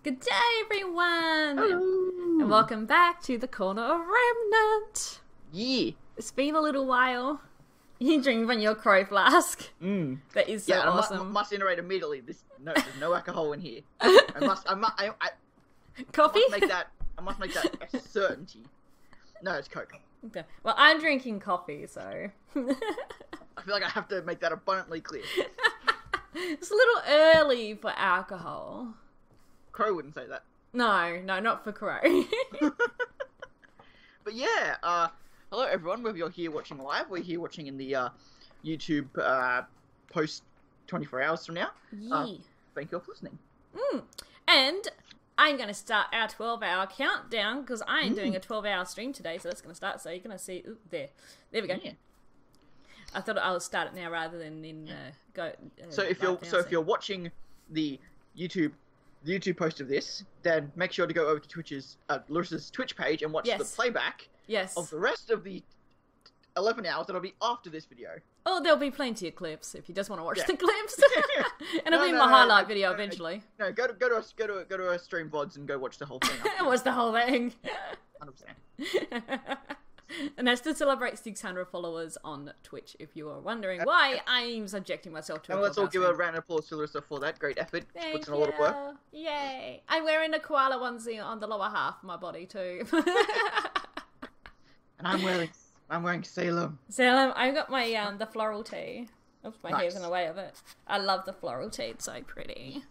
Good day, everyone! Hello. And welcome back to the corner of Remnant! Yeah. It's been a little while. You drink from your crow flask. That is so awesome. I must iterate immediately. There's no alcohol in here. Coffee? I must make that a certainty. No, it's Coke. Okay. Well, I'm drinking coffee, so... I feel like I have to make that abundantly clear. It's a little early for alcohol. Crow wouldn't say that. No, not for Crow. But yeah, hello everyone, whether you're here watching live or you're here watching in the YouTube post 24 hours from now. Yeah. Thank you all for listening. And I'm going to start our 12-hour countdown because I am doing a 12-hour stream today, so that's going to start. So you're going to see... Ooh, there we go. Yeah. I thought I'll start it now rather than go... So if you're watching the YouTube post of this, then make sure to go over to Larissa's Twitch page and watch the playback of the rest of the 11 hours that'll be after this video. Oh, there'll be plenty of clips if you just want to watch the clips. And it'll be my highlight video eventually. No, go to our stream VODs and go watch the whole thing. Watch the whole thing. 100%. And that's to celebrate 600 followers on Twitch, if you are wondering why I'm subjecting myself to and let's all give a round of applause to Larissa for that great effort. She puts in a lot of work. Yay! I'm wearing a koala onesie on the lower half of my body too. And I'm wearing Salem. Salem, I've got my the floral tee. Oops, my hair's in the way of it. I love the floral tee, it's so pretty.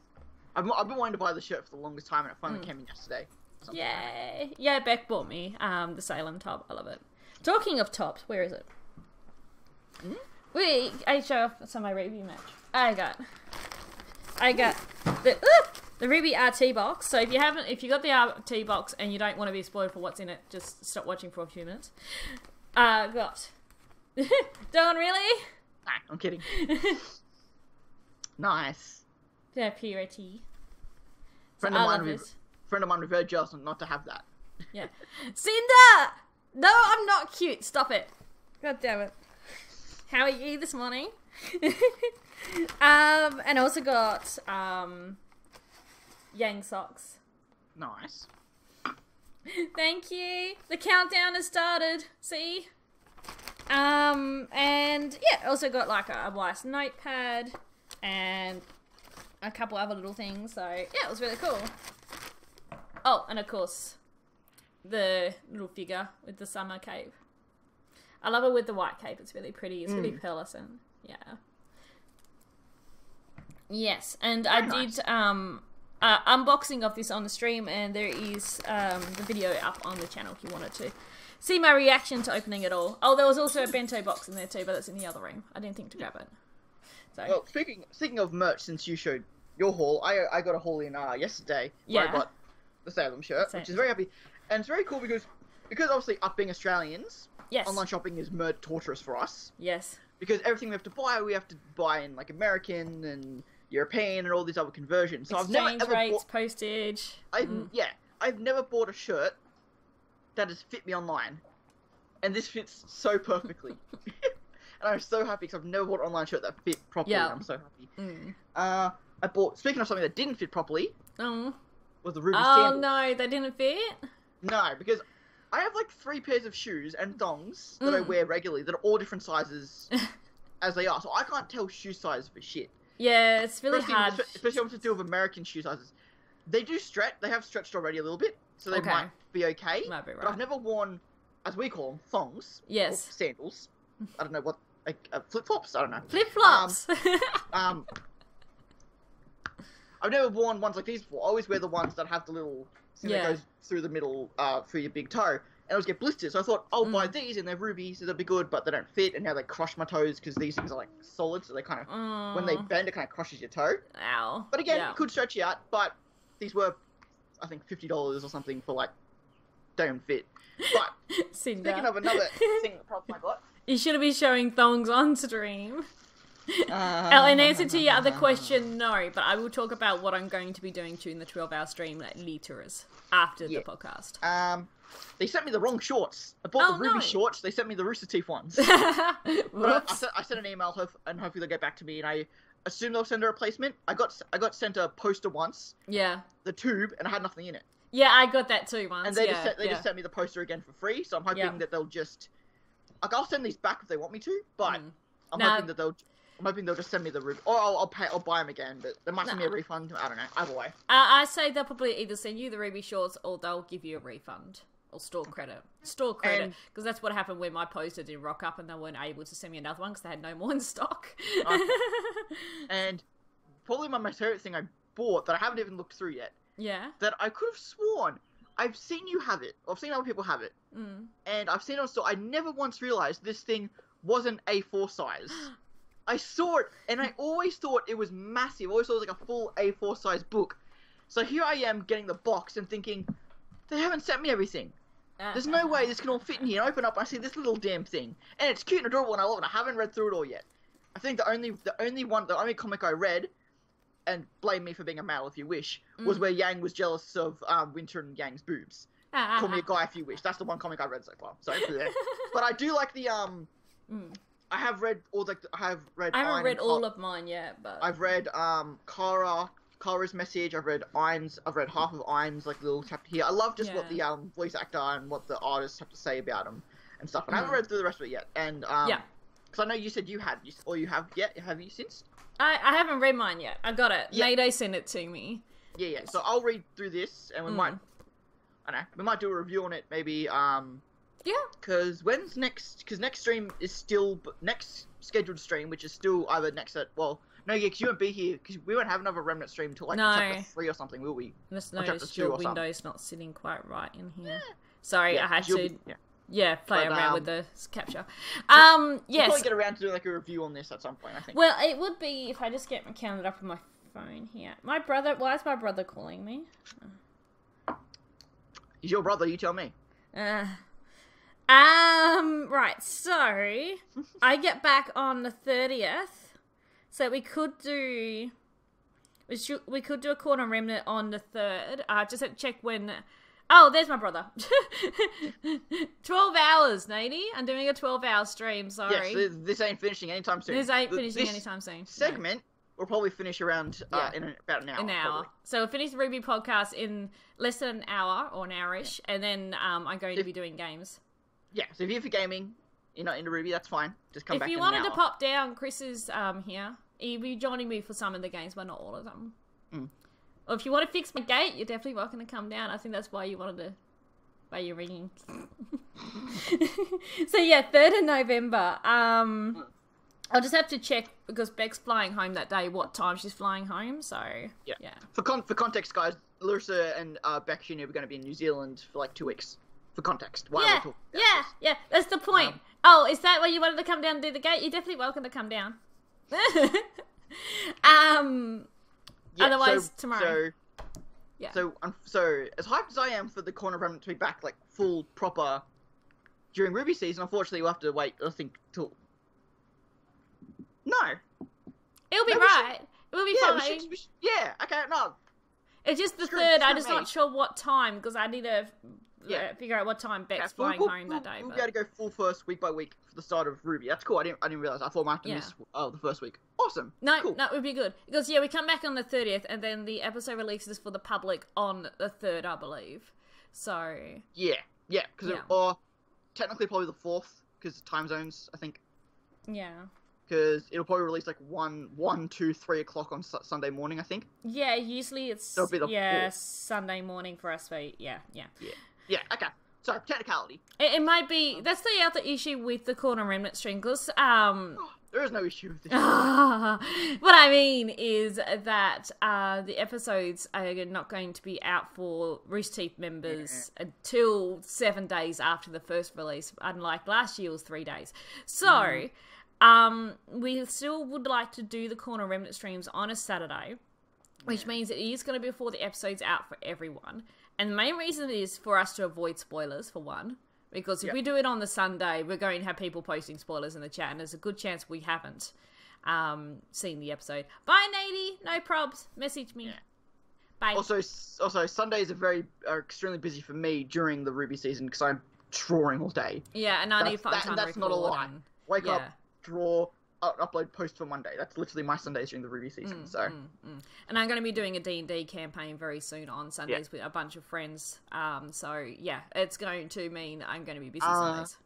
I've been wanting to buy the shirt for the longest time and it finally came in yesterday. Yay! Yeah, Beck bought me the Salem top. I love it. Talking of tops, where is it? I show off some of my RWBY merch. I got the RWBY RT box. So if you got the RT box and you don't want to be spoiled for what's in it, just stop watching for a few minutes. Got Dawn, really? Nah, I'm kidding. Nice. Yeah, purity. Friend of mine was very jealous not to have that. Yeah. Cinder! No, I'm not cute. Stop it. God damn it. How are you this morning? And I also got Yang socks. Nice. Thank you. The countdown has started. See? And yeah, I also got like a Weiss notepad and a couple other little things. So yeah, it was really cool. Oh, and of course, the little figure with the summer cape. I love it with the white cape. It's really pretty. It's really pearlescent. Yeah. Yes, and I did unboxing of this on the stream, and there is the video up on the channel if you wanted to see my reaction to opening it all. Oh, there was also a bento box in there too, but it's in the other room. I didn't think to grab it. So. Well, speaking of merch, since you showed your haul, I got a haul in yesterday. Where I got the Salem shirt, which is very happy. And it's very cool because obviously us being Australians, online shopping is torturous for us. Yes. Because everything we have to buy in like American and European and all these other conversions. So Exchange rates, postage. I've never bought a shirt that has fit me online. And this fits so perfectly. And I'm so happy because I've never bought an online shirt that fit properly. Yeah. I'm so happy. I bought, speaking of something that didn't fit properly, was the RWBY sandals. Oh no, they didn't fit? No, because I have like 3 pairs of shoes and thongs that I wear regularly that are all different sizes as they are. So I can't tell shoe size for shit. Yeah, it's really hard. Especially when to deal with American shoe sizes. They do stretch. They have stretched already a little bit, so they might be okay. Might be right. But I've never worn, as we call them, thongs. Yes. Or sandals. I don't know what, flip-flops? I don't know. Flip-flops! I've never worn ones like these before. I always wear the ones that have the little thing that goes through the middle, through your big toe. And I always get blisters. So I thought, I'll buy these, and they're RWBY, so they'll be good, but they don't fit, and now they crush my toes, because these things are, like, solid, so they kind of, when they bend, it kind of crushes your toe. Ow. But again, it could stretch you out, but these were, I think, $50 or something for, like, don't fit. But, speaking of another thing that problem I got. You should be showing thongs on stream. In answer to your other question, no, but I will talk about what I'm going to be doing during the 12-hour stream later after the podcast. They sent me the wrong shorts. I bought the RWBY shorts. They sent me the Rooster Teeth ones. But I sent an email and hopefully they'll get back to me. And assumed they'll send a replacement. I got sent a poster once. Yeah. The tube, and I had nothing in it. Yeah, I got that too once. And they just sent me the poster again for free. So I'm hoping that they'll just, like, I'll send these back if they want me to, but I'm hoping they'll just send me the RWBY, or I'll buy them again. But they might send me a refund. I don't know. Either way. I say they'll probably either send you the RWBY shorts or they'll give you a refund. Or store credit, because that's what happened when my poster didn't rock up and they weren't able to send me another one because they had no more in stock. And probably my most favorite thing I bought that I haven't even looked through yet. Yeah. That I could have sworn I've seen you have it. I've seen other people have it, and I've seen it on store. I never once realized this thing wasn't A4 size. I saw it, and I always thought it was massive. I always thought it was like a full A4 size book. So here I am getting the box and thinking, they haven't sent me everything. There's no way this can all fit in here. And I open up and I see this little damn thing. And it's cute and adorable and I love it. I haven't read through it all yet. I think the only comic I read, and blame me for being a male if you wish, was where Yang was jealous of Winter and Yang's boobs. Call me a guy if you wish. That's the one comic I read so far. So, but I do like the, I have read all the, I haven't read all of mine yet, but... I've read, Kara's message, I've read half of Ain's, like, little chapter here. I love just what the, voice actor and what the artists have to say about him and stuff. And I haven't read through the rest of it yet. And, because I know you said you had, or you have yet, have you since? I haven't read mine yet. I got it. Yeah. Mayday sent it to me. Yeah. So I'll read through this, and we might do a review on it, maybe, because next stream is still, next scheduled stream, which is still either next at, because you won't be here, because we won't have another Remnant stream until, like, chapter 3 or something, will we? Just noticed your window's not sitting quite right in here. Sorry, I had to... play around with the capture. Yes. We'll probably get around to doing, like, a review on this at some point, I think. Well, it would be if I just get my calendar up on my phone here. My brother... Why is my brother calling me? He's your brother, you tell me. Right, so... I get back on the 30th. So we could do a corner Remnant on the 3rd. Just have to check when... Oh, there's my brother. 12 hours, Nady. I'm doing a 12-hour stream, sorry. Yes, this ain't finishing anytime soon. This ain't finishing anytime soon. Segment will probably finish around in about an hour. An hour. Probably. So we'll finish the RWBY podcast in less than an hour, or an hour-ish, and then I'm going to be doing games. Yeah, so if you're for gaming, you're not into RWBY, that's fine. Just come back in an hour. If you wanted to pop down, Chris is here. He'll be joining me for some of the games, but not all of them. Or if you want to fix my gate, you're definitely welcome to come down. I think that's why you wanted to... Why you're ringing. So yeah, 3rd of November. I'll just have to check, because Beck's flying home that day, what time she's flying home, so... Yeah. For context, guys, Larissa and Beck Jr. are going to be in New Zealand for like 2 weeks. For context. Yeah, that's the point. Is that why you wanted to come down and do the gate? You're definitely welcome to come down. Otherwise, tomorrow. So as hyped as I am for the Corner Remnant to be back, like, full, proper, during RWBY season, unfortunately we'll have to wait, I think, till... No. It'll be right. It'll be fine. Okay, no. It's just the 3rd, I'm just not sure what time, because I need to... figure out what time Beck's flying home that day. We'll be able to go full first week by week for the start of RWBY. That's cool. I didn't realize. I thought I might have to miss the first week. Awesome. No, cool. No, it would be good because we come back on the 30th, and then the episode releases for the public on the 3rd, I believe. So or technically probably the 4th because time zones. I think. Yeah. Because it'll probably release like 1, 2, 3 o'clock on Sunday morning. I think. Yeah, usually it's it'll be the 4th. Sunday morning for us. Yeah. Yeah, okay. Sorry, technicality. It might be... That's the other issue with the Corner Remnant stream, because... there is no issue with this. What I mean is that the episodes are not going to be out for Rooster Teeth members until 7 days after the first release, unlike last year was 3 days. So, we still would like to do the Corner Remnant streams on a Saturday, which means it is going to be before the episode's out for everyone. And the main reason is for us to avoid spoilers, for one. Because if we do it on the Sunday, we're going to have people posting spoilers in the chat, and there's a good chance we haven't seen the episode. Bye, Nady. No probs. Message me. Yeah. Bye. Also, Sundays are extremely busy for me during the RWBY season because I'm drawing all day. Yeah, and I need to find time to record. That's not a lie. Wake up, draw, upload post for Monday. That's literally my Sundays during the RWBY season. And I'm going to be doing a D&D campaign very soon on Sundays with a bunch of friends. So yeah, it's going to mean I'm going to be busy Sundays.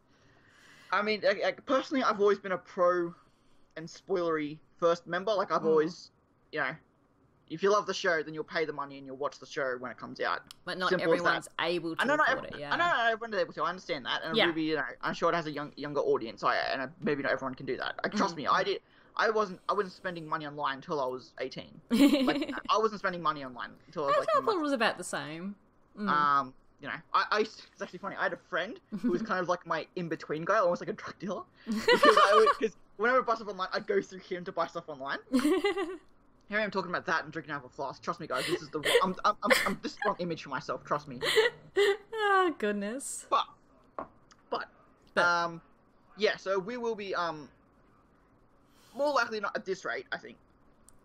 I mean, personally, I've always been a pro and spoilery first member. Like, I've always, you know, if you love the show, then you'll pay the money and you'll watch the show when it comes out. But not everyone's able to afford it, yeah. I know everyone's able to. I understand that. And RWBY, you know, I'm sure it has a younger audience. Maybe not everyone can do that. Trust me, I wasn't spending money online until I was 18. Like, I wasn't spending money online until I was I thought it was about the same. You know, it's actually funny. I had a friend who was kind of like my in-between guy, almost like a drug dealer. Because whenever I buy stuff online, I'd go through him to buy stuff online. Here I am talking about that and drinking out of a flask. Trust me, guys, this is the this is the wrong image for myself. Trust me. Oh goodness. But yeah. So we will be more likely not at this rate. I think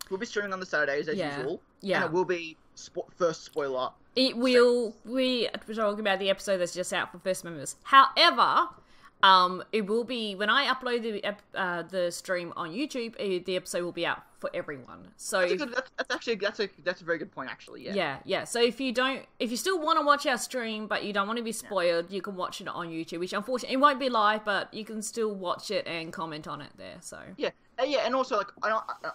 we'll be streaming on the Saturdays as usual. Yeah. And it will be first spoiler. It will. We're talking about the episode that's just out for first members. However, it will be when I upload the stream on YouTube. The episode will be out for everyone. So that's a very good point, actually. Yeah. So if you still want to watch our stream, but you don't want to be spoiled, you can watch it on YouTube. Which unfortunately it won't be live, but you can still watch it and comment on it there. So yeah, and also like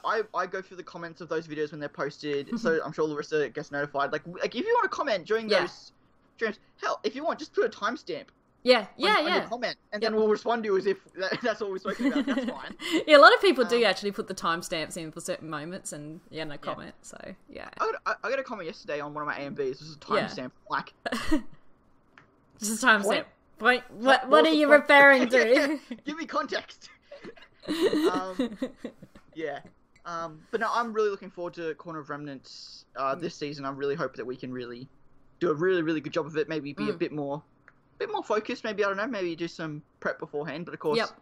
I go through the comments of those videos when they're posted, so I'm sure Larissa gets notified. Like if you want to comment during those streams, hell, if you want, just put a timestamp. Yeah. Your comment, and then we'll respond to you as if that's all we're speaking about. That's fine. Yeah, a lot of people do actually put the timestamps in for certain moments, and comment. So yeah. I got a comment yesterday on one of my AMVs. This is a timestamp, like just a timestamp. Wait, what are you referring to? Give me context. Yeah. But no, I'm really looking forward to Corner of Remnant this season. I really hope that we can really do a really, really good job of it. Maybe be a bit more focused. Maybe, I don't know, maybe do some prep beforehand. But of course,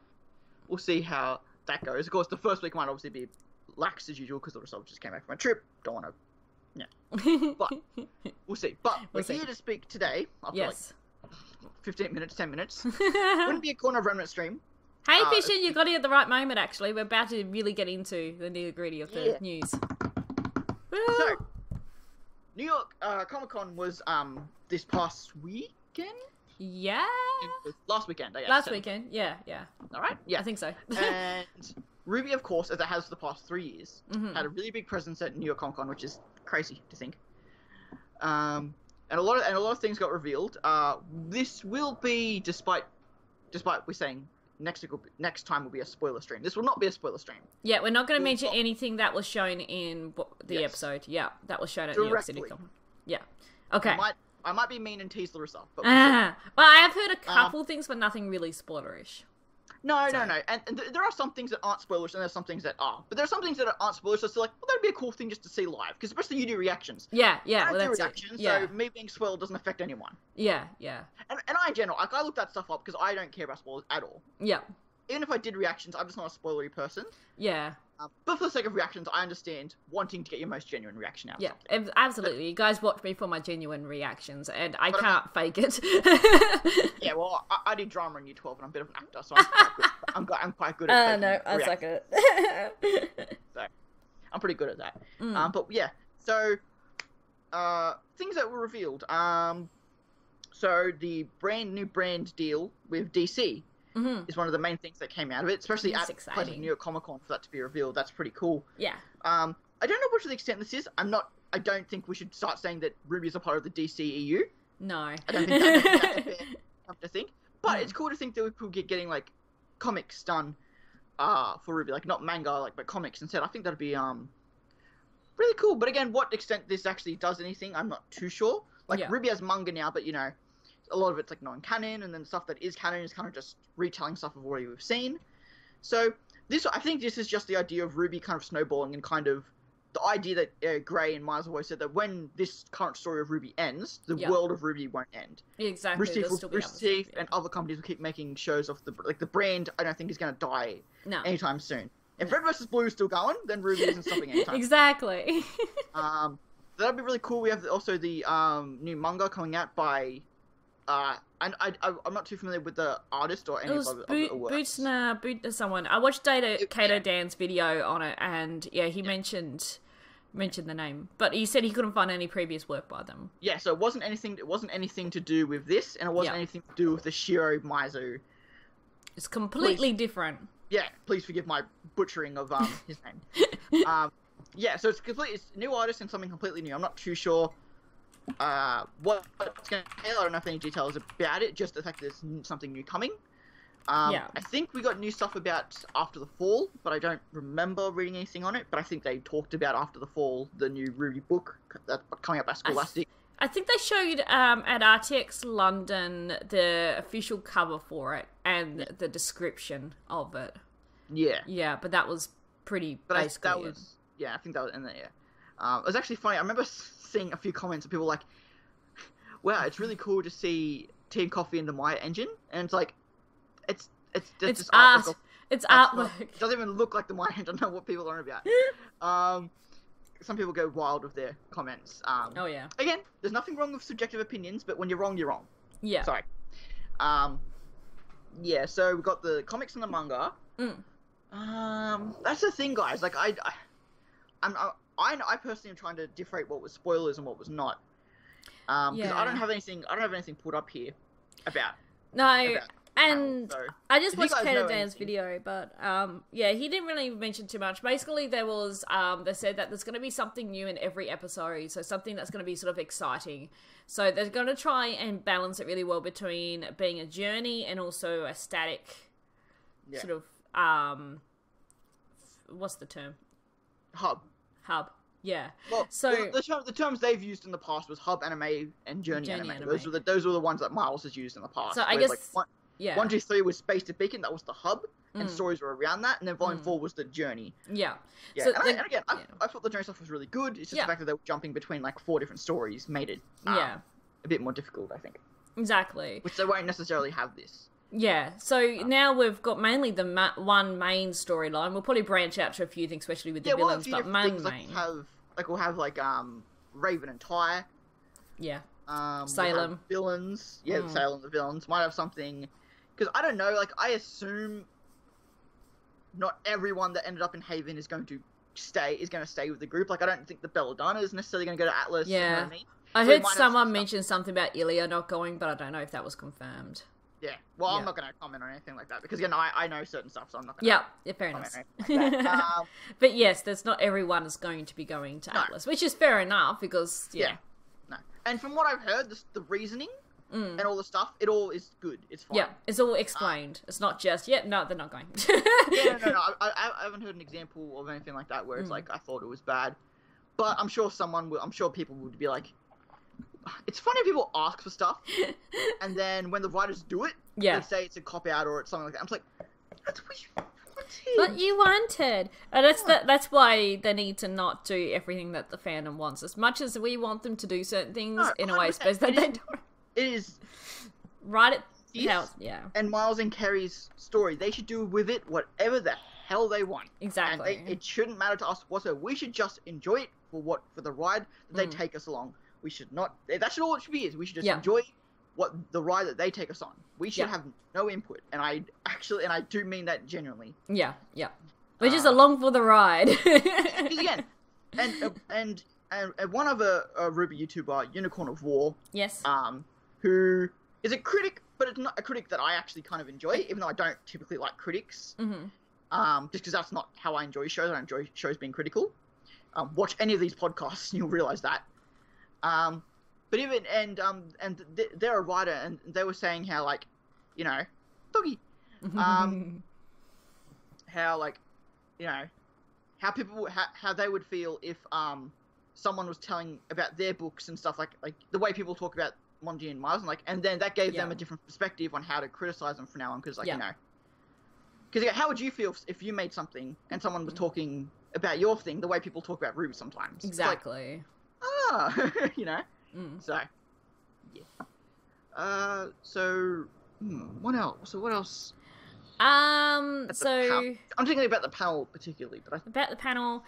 we'll see how that goes. Of course, the first week might obviously be lax as usual because Larissa just came back from a trip. Don't want to, but we'll see. But we're here to speak today. After like 15 minutes, 10 minutes. Wouldn't be a Corner of Remnant stream. Hey, Fisher, you got it at the right moment, actually. We're about to really get into the nitty-gritty of the news. So, New York Comic-Con was this past weekend? Yeah. Last weekend, I guess. Last weekend, yeah. All right, yeah. I think so. And RWBY, of course, as it has for the past 3 years, had a really big presence at New York Comic Con, which is crazy to think. And a lot of things got revealed. This will be, despite we're saying next time will be a spoiler stream. This will not be a spoiler stream. Yeah, we're not going to mention anything that was shown in the episode. Yeah, that was shown at New York City Comic Con. Yeah. Okay. I might be mean and tease Larissa. But well, I have heard a couple things, but nothing really spoilerish. No. And there are some things that aren't spoilers, and there's some things that are. But there are some things that aren't spoilers, so it's like, well, that'd be a cool thing just to see live. Because especially you do reactions. Yeah. I Well, do that's reactions, it. Yeah. So me being spoiled doesn't affect anyone. Yeah. And I, in general, like, I look that stuff up because I don't care about spoilers at all. Yeah. Even if I did reactions, I'm just not a spoilery person. Yeah. But for the sake of reactions, I understand wanting to get your most genuine reaction out. Yeah, absolutely. You guys watch me for my genuine reactions, and I can't fake it. Yeah, well, I did drama in Year 12, and I'm a bit of an actor, so I'm quite good at faking no, I suck at it. So, I'm pretty good at that. But yeah, so things that were revealed. So the new brand deal with DC. Is one of the main things that came out of it, especially at New York Comic Con for that to be revealed. That's pretty cool. Yeah. I don't know what to the extent this is. I don't think we should start saying that RWBY is a part of the DCEU. No. I don't think that's a fair enough to think. But it's cool to think that we could get getting like comics done for RWBY, like not manga, but comics instead. I think that'd be really cool. But again, what extent this actually does anything, I'm not too sure. Like RWBY has manga now, but a lot of it's like non-canon, and then stuff that is canon is kind of just retelling stuff of what we've seen. So I think this is just the idea of RWBY kind of snowballing, and kind of the idea that Gray and Miles have always said that when this current story of RWBY ends, the world of RWBY won't end. Exactly. Rooster Teeth and other companies will keep making shows off the brand. I don't think is going to die anytime soon. If Red vs. Blue is still going, then RWBY isn't stopping anytime. Exactly. That'd be really cool. We have also the new manga coming out by I'm not too familiar with the artist or any of the works. Someone. I watched Kato Dan's video on it, and yeah, he mentioned the name, but he said he couldn't find any previous work by them. Yeah, so it wasn't anything to do with this, and it wasn't anything to do with the Shiro Maizu. It's completely different. Yeah, please forgive my butchering of his name. Yeah, so it's new artist and something completely new. I'm not too sure what it's going to entail. I don't know if any details about it, just the fact that there's something new coming. I think we got new stuff about After the Fall, but I don't remember reading anything on it. But I think they talked about After the Fall, the new RWBY book that's coming up by Scholastic. I think they showed at RTX London the official cover for it and the description of it. Yeah. Yeah, but that was pretty basically I think that was in there, yeah. It was actually funny. I remember seeing a few comments of people like, wow, it's really cool to see Team Coffee in the Maya engine. And it's like, it's just art. It's artwork. It doesn't even look like the Maya engine. I don't know what people are on about. Some people go wild with their comments. Oh, yeah. Again, there's nothing wrong with subjective opinions, but when you're wrong, you're wrong. Yeah. Sorry. Yeah, so we've got the comics and the manga. That's the thing, guys. Like, I personally am trying to differentiate what was spoilers and what was not. Because I don't have anything put up here about. And I just watched Kato Dan's video, but yeah, he didn't really mention too much. Basically, there was they said that there's going to be something new in every episode, so something that's going to be sort of exciting. So they're going to try and balance it really well between being a journey and also a static sort of what's the term? Hub. Yeah. Well, so the terms they've used in the past was hub anime and journey anime. Those were the ones that Miles has used in the past. So I guess like 1, 2, 3 was Space to Beacon. That was the hub, and stories were around that. And then Volume 4 was the journey. Yeah. So and again, I thought the journey stuff was really good. It's just the fact that they were jumping between like 4 different stories made it a bit more difficult, I think. Exactly. Which they won't necessarily have this. Yeah, so now we've got mainly the one main storyline. We'll probably branch out to a few things, especially with the villains, but main. We'll have Raven and Ty. Yeah. Salem. Villains. Yeah, Salem, the villains. Might have something... Because, I don't know, like, I assume not everyone that ended up in Haven is going to stay with the group. Like, I don't think the Belladonna is necessarily going to go to Atlas. Yeah. You know what I mean? I heard someone mention something about Ilya not going, but I don't know if that was confirmed. Yeah, well, I'm not going to comment on anything like that, because, again, I know certain stuff, so I'm not going to yeah, fair enough. Like but yes, there's not everyone is going to be going to Atlas, which is fair enough, because, No. And from what I've heard, the reasoning and all the stuff, it all is good. It's fine. Yeah, it's all explained. It's not just, no, they're not going. No. I haven't heard an example of anything like that where it's like, I thought it was bad. But I'm sure people would be like, it's funny if people ask for stuff, and then when the writers do it, they say it's a cop-out or it's something like that. I'm like, that's what you wanted. What you wanted. And that's why they need to not do everything that the fandom wants. As much as we want them to do certain things in a way, suppose that they don't. It is... Right at... Yeah. And Miles and Kerry's story. They should do with it whatever the hell they want. Exactly. And it shouldn't matter to us whatsoever. We should just enjoy it for the ride that they take us along. We should not... That should all it should be is. We should just enjoy the ride that they take us on. We should have no input. And I do mean that genuinely. Yeah. We're just along for the ride. Because again, and one other RWBY YouTuber, Unicorn of War. Yes. Who is a critic, but it's not a critic that I actually kind of enjoy, even though I don't typically like critics. Just because that's not how I enjoy shows. I enjoy shows being critical. Watch any of these podcasts and you'll realize that. But even, they're a writer, and they were saying how, like, you know, doggy, how, like, you know, how people, how they would feel if, someone was telling about their books and stuff, like the way people talk about Monty and Miles, and then that gave them a different perspective on how to criticize them from now on, because, like, you know, because how would you feel if you made something and someone was talking about your thing the way people talk about RWBY sometimes? Exactly. You know? So, yeah. What else? So what else? I'm thinking about the panel particularly, but about the panel,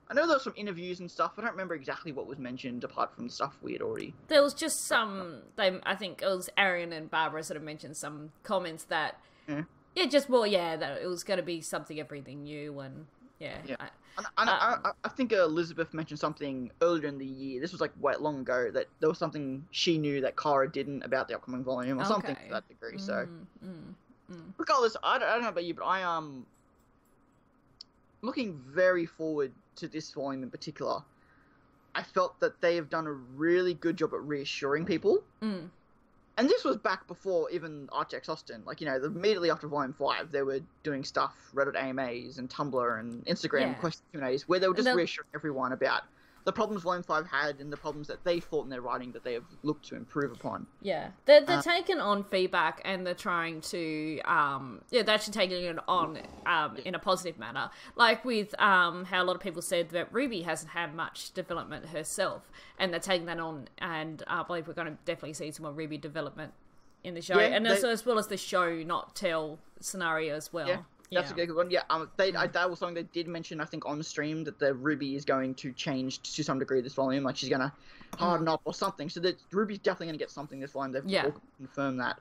I know there were some interviews and stuff. I don't remember exactly what was mentioned apart from stuff we had already. There was just some. I think it was Arian and Barbara sort of mentioned some comments that. Yeah, just more. Yeah, that it was going to be something everything new and yeah. I think Elizabeth mentioned something earlier in the year. This was like quite long ago that there was something she knew that Cara didn't about the upcoming volume or something to that degree. So, regardless, I don't know about you, but I'm looking very forward to this volume in particular. I felt that they have done a really good job at reassuring people. And this was back before even Archex Austin. Like, you know, immediately after Volume 5, they were doing stuff, Reddit AMAs and Tumblr and Instagram question Q&As, where they were just reassuring everyone about the problems Volume 5 had and the problems that they thought in their writing that they have looked to improve upon. Yeah. They're taking on feedback and they're trying to, they're actually taking it on in a positive manner. Like with how a lot of people said that Ruby hasn't had much development herself, and they're taking that on, and I believe we're going to definitely see some more Ruby development in the show, and as well as the show not tell scenario as well. Yeah. That's a good one. Yeah, that was something they did mention, I think, on stream, that the Ruby is going to change to some degree this volume. Like, she's going to harden up or something. So that Ruby's definitely going to get something this volume. They've all confirmed that.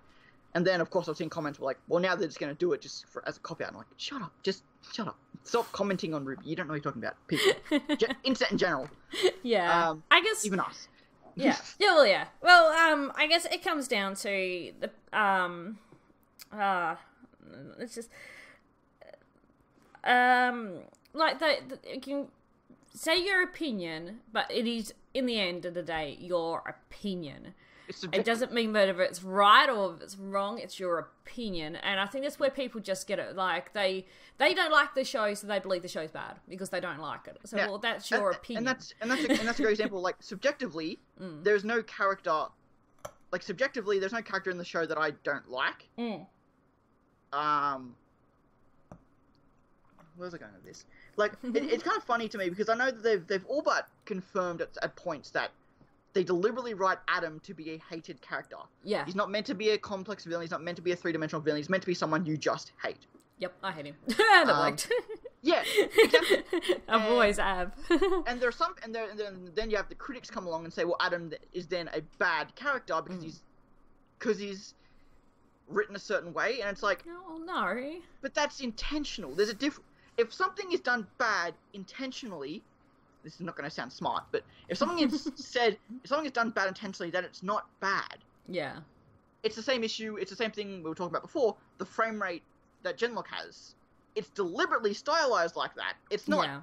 And then, of course, I've seen comments were like, well, now they're just going to do it just as a cop-out. I'm like, shut up. Just shut up. Stop commenting on Ruby. You don't know what you're talking about. People. Internet in general. Yeah. I guess... Even us. Yeah. Yeah. Well, I guess it comes down to the... it's just... like you can say your opinion, but it is, in the end of the day, your opinion. It doesn't mean whether it's right or if it's wrong. It's your opinion, and I think that's where people just get it. Like they don't like the show, so they believe the show's bad because they don't like it. So well, that's your opinion. And that's a great example. Like subjectively, there's no character. Like subjectively, there's no character in the show that I don't like. Where's I going with this? Like, it's kind of funny to me because I know that they've all but confirmed at points that they deliberately write Adam to be a hated character. Yeah. He's not meant to be a complex villain. He's not meant to be a three-dimensional villain. He's meant to be someone you just hate. Yep, I hate him. That worked. Yeah, exactly. I've always have. And there's some, and then you have the critics come along and say, well, Adam is then a bad character because he's written a certain way, and it's like, no. But that's intentional. There's a difference. If something is done bad intentionally, this is not going to sound smart, but if something is done bad intentionally, then it's not bad. Yeah. It's the same issue. It's the same thing we were talking about before. The frame rate that Genlock has, it's deliberately stylized like that. It's not. Yeah.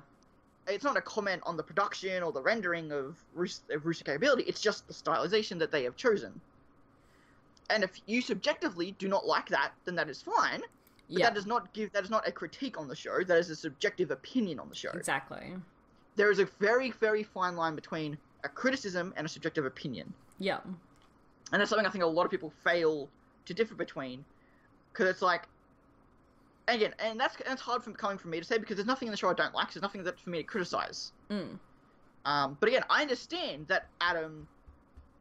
It's not a comment on the production or the rendering of Rooster capability. It's just the stylization that they have chosen. And if you subjectively do not like that, then that is fine. But that is not a critique on the show. That is a subjective opinion on the show. Exactly. There is a very, very fine line between a criticism and a subjective opinion. Yeah. And that's something I think a lot of people fail to differ between. Because it's like, again, and that's hard coming from me to say because there's nothing in the show I don't like. So there's nothing for me to criticize. But again, I understand that Adam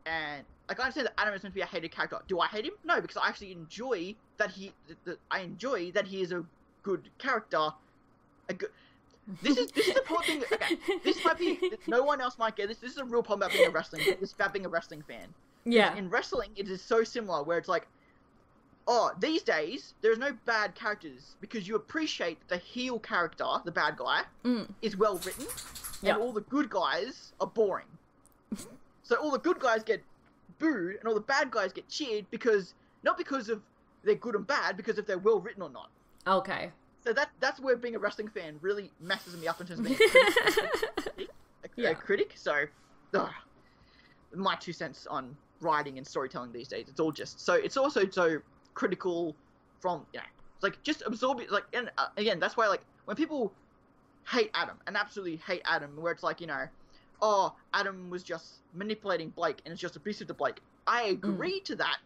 and... Like, I understand that Adam is meant to be a hated character. Do I hate him? No, because I actually enjoy that he is a good character. This is the important thing. Okay, this might be... No one else might get this. This is a real problem about being a wrestling fan. Yeah. In wrestling, it is so similar, where it's like, oh, these days, there's no bad characters, because you appreciate the heel character, the bad guy, is well written, and all the good guys are boring. So all the good guys get booed and all the bad guys get cheered not because of they're good and bad, because if they're well written or not. Okay. So that's where being a wrestling fan really messes me up in terms of being a critic. So, my 2 cents on writing and storytelling these days. It's all just it's also so critical from like just absorb it. Like, and again, that's why like when people hate Adam and absolutely hate Adam, where it's like, oh, Adam was just manipulating Blake and it's just abusive to Blake. I agree to that,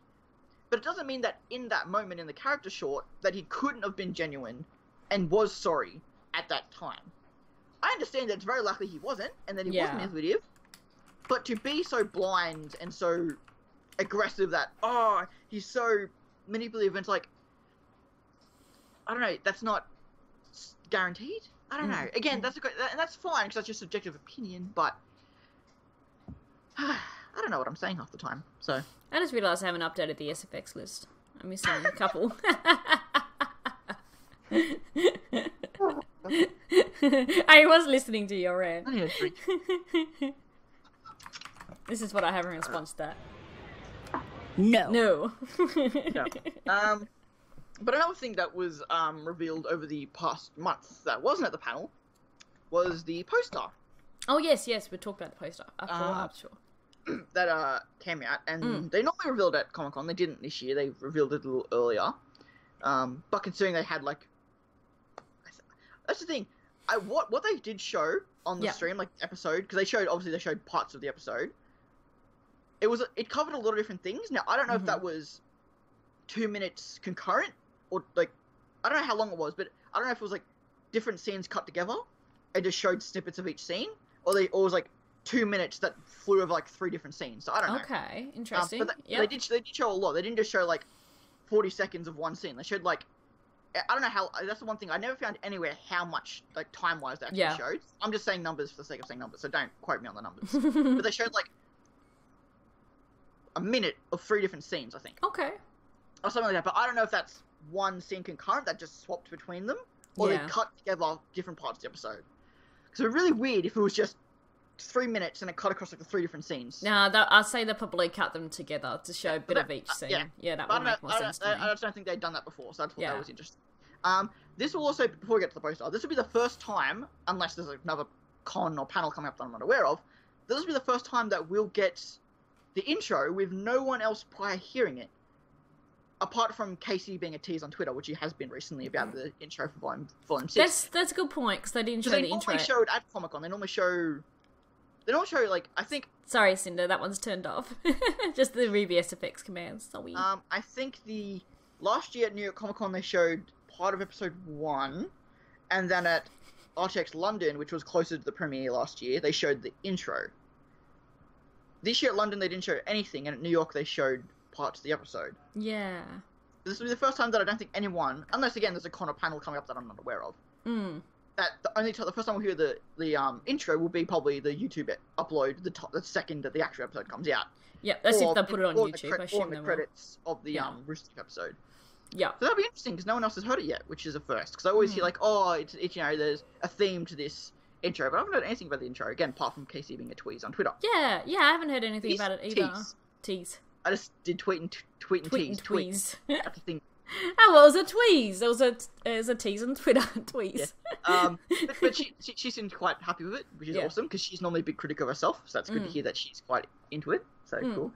but it doesn't mean that in that moment in the character short that he couldn't have been genuine and was sorry at that time. I understand that it's very likely he wasn't, and that he wasn't manipulative, but to be so blind and so aggressive that, oh, he's so manipulative, and it's like, I don't know, that's not guaranteed? I don't know. Again, and that's fine because that's your subjective opinion, but I don't know what I'm saying half the time. So I just realised I haven't updated the SFX list. I'm missing a couple. I was listening to your rant. I need a drink. This is what I have in response to that. No. No. No. But another thing that was revealed over the past month that wasn't at the panel was the poster. Oh, yes, we talked about the poster. I'm sure. That came out, and they normally revealed at Comic-Con. They didn't this year. They revealed it a little earlier. But considering they had, like... That's the thing. What they did show on the stream, like, episode, because they showed parts of the episode. It covered a lot of different things. Now, I don't know if that was 2 minutes concurrent, or, like, I don't know how long it was, but I don't know if it was, like, different scenes cut together. It just showed snippets of each scene, or it was, like, 2 minutes that flew over, like, 3 different scenes. So I don't know. Okay, interesting. But they did show a lot. They didn't just show, like, 40 seconds of one scene. They showed, like, I don't know how, that's the one thing, I never found anywhere how much, like, time-wise they actually showed. I'm just saying numbers for the sake of saying numbers, so don't quote me on the numbers. But they showed, like, a minute of 3 different scenes, I think. Okay. Or something like that, but I don't know if that's one scene concurrent that just swapped between them, or they cut together different parts of the episode. Because it would be really weird if it was just 3 minutes and it cut across, like, the 3 different scenes. Nah, I'd say they probably cut them together to show a bit of each scene. Yeah, that would make more sense to me. I just don't think they'd done that before, so I thought that was interesting. This will also, before we get to the poster, this will be the first time, unless there's another con or panel coming up that I'm not aware of, this will be the first time that we'll get the intro with no one else prior hearing it. Apart from Casey being a tease on Twitter, which he has been recently about the intro for Volume 6. That's a good point, because they didn't show the intro. They normally showed at Comic-Con, they normally show, like, I think... Sorry, Cinder, that one's turned off. Just the RWBY SFX commands. Sorry. I think last year at New York Comic-Con, they showed part of episode 1, and then at RTX London, which was closer to the premiere last year, they showed the intro. This year at London, they didn't show anything, and at New York, they showed parts of the episode. Yeah. This will be the first time that I don't think anyone, unless again there's a con or panel coming up that I'm not aware of, that the first time we'll hear the intro will be probably the YouTube upload the second that the actual episode comes out. Yeah, that's if they put it on YouTube. I assume or the credits of the Rooster Teeth episode. Yeah. So that'll be interesting because no one else has heard it yet, which is a first. Because I always hear like, oh, it's there's a theme to this intro, but I haven't heard anything about the intro again, apart from Casey being a tweeze on Twitter. Yeah, I haven't heard anything about it either. Tease. I just did tweet and tease. That's the thing. Oh, well, it was a tweeze. It was a tease on Twitter. Tweeze. Yeah. But she seemed quite happy with it, which is awesome because she's normally a big critic of herself. So that's good to hear that she's quite into it. So cool.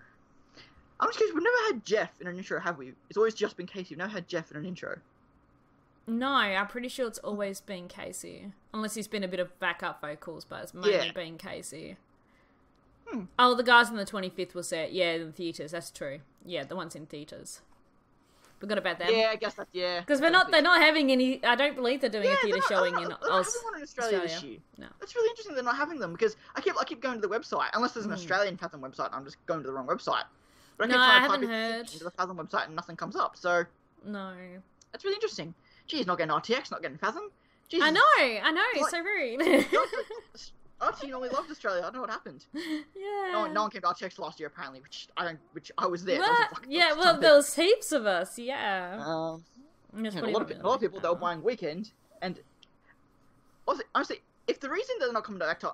I'm just curious. We've never had Jeff in an intro, have we? It's always just been Casey. We've never had Jeff in an intro. No, I'm pretty sure it's always been Casey, unless he's been a bit of backup vocals, but it's mainly been Casey. Oh, the guys on the 25th was there. Yeah, in the theatres. That's true. Yeah, the ones in theatres. Forgot about them. Yeah, I guess that's because they're not having any. I don't believe they're doing a theatre showing in Australia this year. No, that's really interesting. They're not having them because I keep going to the website. Unless there's an Australian Fathom website, I'm just going to the wrong website. But I haven't heard into the Fathom website and nothing comes up. So no, that's really interesting. Geez, not getting RTX, not getting Fathom. Jesus. I know. It's so rude. RT normally loved Australia. I don't know what happened. Yeah. No one came to RTX last year apparently, which I was there. Well, there was heaps of us. Yeah. A lot of people that were buying weekend, and honestly, if the reason they're not coming back to,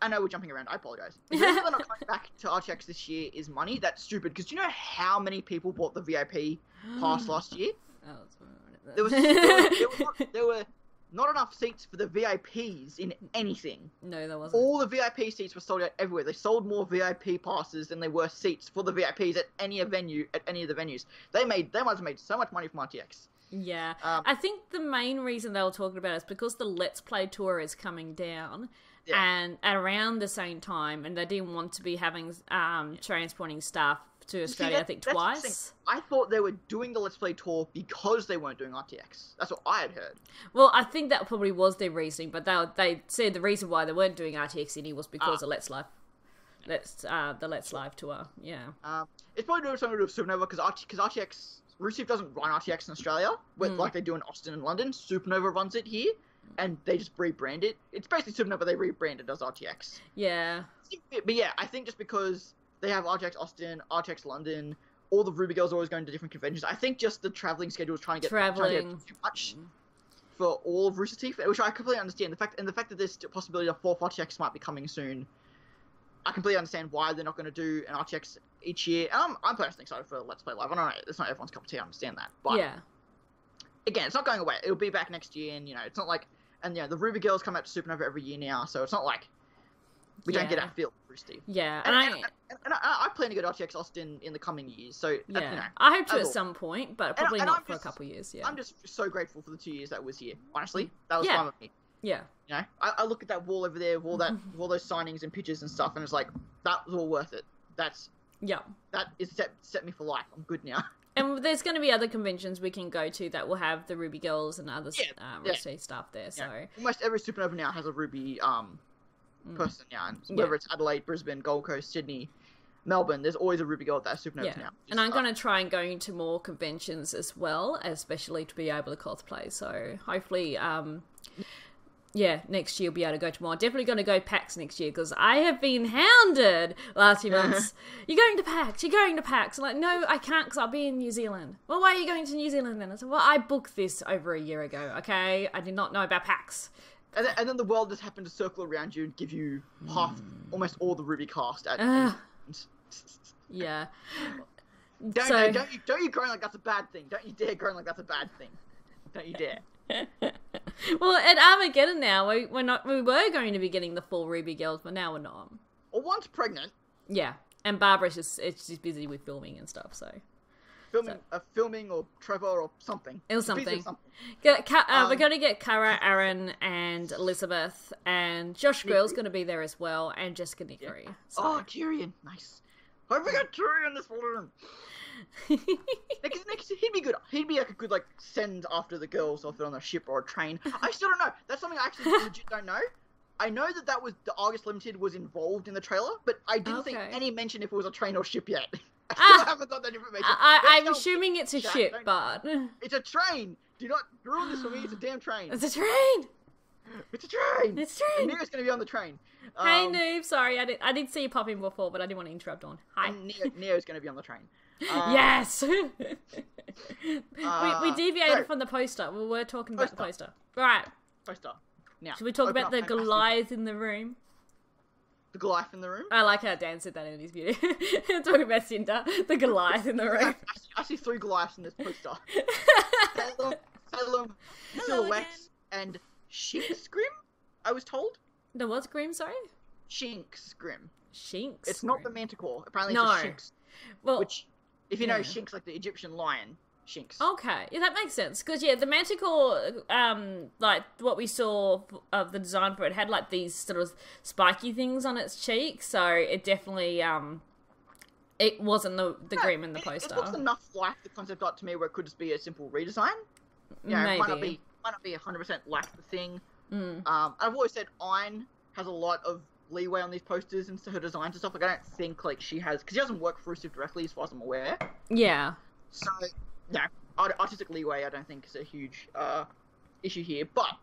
I know we're jumping around. I apologize. If the reason they're not coming back to RTX this year is money, that's stupid. Because do you know how many people bought the VIP pass last year? There were not enough seats for the VIPs in anything. No, there wasn't. All the VIP seats were sold out everywhere. They sold more VIP passes than they were seats for the VIPs at any of the venues. They might have made so much money from RTX. Yeah. I think the main reason they were talking about it is because the Let's Play tour is coming down. Yeah. And at around the same time, and they didn't want to be having transporting staff to Australia, I think twice. I thought they were doing the Let's Play tour because they weren't doing RTX. That's what I had heard. Well, I think that probably was their reasoning, but they said the reason why they weren't doing RTX Sydney was because of the Let's Live tour. Yeah. It's probably doing something to do with Supernova because RTX Rooster Teeth doesn't run RTX in Australia, like they do in Austin and London. Supernova runs it here. and they just rebrand it. It's basically Supernova, but they rebrand it as RTX. Yeah. But yeah, I think just because they have RTX Austin, RTX London, all the RWBY girls are always going to different conventions. I think just the traveling schedule is trying to get too much for all of Rooster Teeth, which I completely understand. The fact that there's a possibility of 4th RTX might be coming soon, I completely understand why they're not going to do an RTX each year. And I'm personally excited for Let's Play Live. I don't know, it's not everyone's cup of tea, I understand that. But yeah. Again, it's not going away. It'll be back next year, and it's not like, and the RWBY girls come out to Supernova every year now, so it's not like we don't get that feel for Rooster Teeth. Yeah, and I plan to go to RTX Austin in the coming years, so I hope to at some point, but probably not for a couple of years. Yeah, I'm just so grateful for the 2 years that was here. Honestly, that was fun with me. Yeah, I look at that wall over there, all those signings and pictures and stuff, and it's like that was all worth it. That is set me for life. I'm good now. And there's going to be other conventions we can go to that will have the RWBY girls and other Rooster Teeth staff there. So almost every Supernova now has a RWBY person now, and whether it's Adelaide, Brisbane, Gold Coast, Sydney, Melbourne, there's always a RWBY girl at that Supernova now. And I'm going to try and go into more conventions as well, especially to be able to cosplay. So hopefully, next year we'll be able to go to more. Definitely going to go PAX next year because I have been hounded last few months. You're going to PAX. You're going to PAX. I'm like, no, I can't because I'll be in New Zealand. Well, why are you going to New Zealand then? I said, well, I booked this over a year ago. Okay, I did not know about PAX. And then the world just happened to circle around you and give you almost all the RWBY cast at. Yeah. Don't you groan like that's a bad thing. Don't you dare groan like that's a bad thing. Don't you dare. Well, at Armageddon now, we were going to be getting the full RWBY girls, but now we're not. Well, one's pregnant. Yeah, and Barbara's just busy with filming and stuff, so. Filming or Trevor or something. Or something. We're going to get Cara, Aaron, and Elizabeth, and Josh Grill's going to be there as well, and Jessica Nickery. So. Oh, Tyrion, nice. Hope we got Tyrion this one. He'd be good. He'd be like a good send after the girls off on a ship or a train. I still don't know. That's something I actually legit don't know. I know that was the Argus Limited was involved in the trailer, but I didn't see any mention if it was a train or ship yet. I still haven't got that information. I'm assuming it's a ship, but it's a train. Do not ruin this for me. It's a damn train. It's a train. It's a train. It's a train. And Neo's going to be on the train. Hey, Noob. Sorry, I did see you pop in before, but I didn't want to interrupt on. Hi. And Neo's going to be on the train. Yes. we deviated from the poster. We were talking about the poster. Right. Poster. Now, should we talk about the Goliath in the room? The Goliath in the room? I like how Dan said that in his video. Talking about Cinder, the Goliath in the room. I see 3 Goliaths in this poster. Salem, Silhouette, and Shinksgrim, I was told. The what's Grim, sorry? Shinksgrim. Shinks? It's not the Manticore. Apparently it's just Shinks. Well, which, if you know Shinks, like the Egyptian lion, Shinks. Okay, yeah, that makes sense. Because, the Manticore, like, what we saw of the design for it had, like, these sort of spiky things on its cheeks, so it definitely, it wasn't the Grim in the poster. It looks enough like the concept art to me where it could just be a simple redesign. Maybe. It might not be 100% like the thing. I've always said Ayn has a lot of leeway on these posters and her designs and stuff. Like, I don't think, she has... Because she doesn't work for Rooster directly, as far as I'm aware. Yeah. So... Yeah, artistic leeway I don't think is a huge issue here, but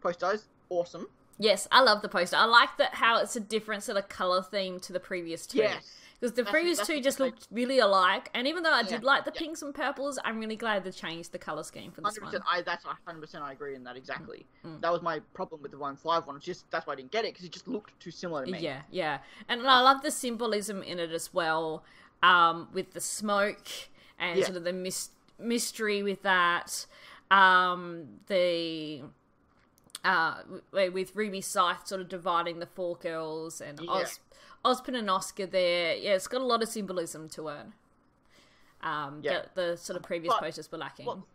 posters, awesome. Yes, I love the poster. I like how it's a different sort of colour theme to the previous two. Yes. Because the previous two just looked really alike, and even though I did like the pinks and purples, I'm really glad they changed the colour scheme for this 100%, one. That's 100% I agree in that, exactly. That was my problem with the 1.5 one, that's why I didn't get it, because it just looked too similar to me. Yeah. And I love the symbolism in it as well, with the smoke, and sort of the mystery with that, with Ruby Scythe sort of dividing the 4 girls, and Ozpin and Oscar there. Yeah, it's got a lot of symbolism to it. The sort of previous posters were lacking. Well,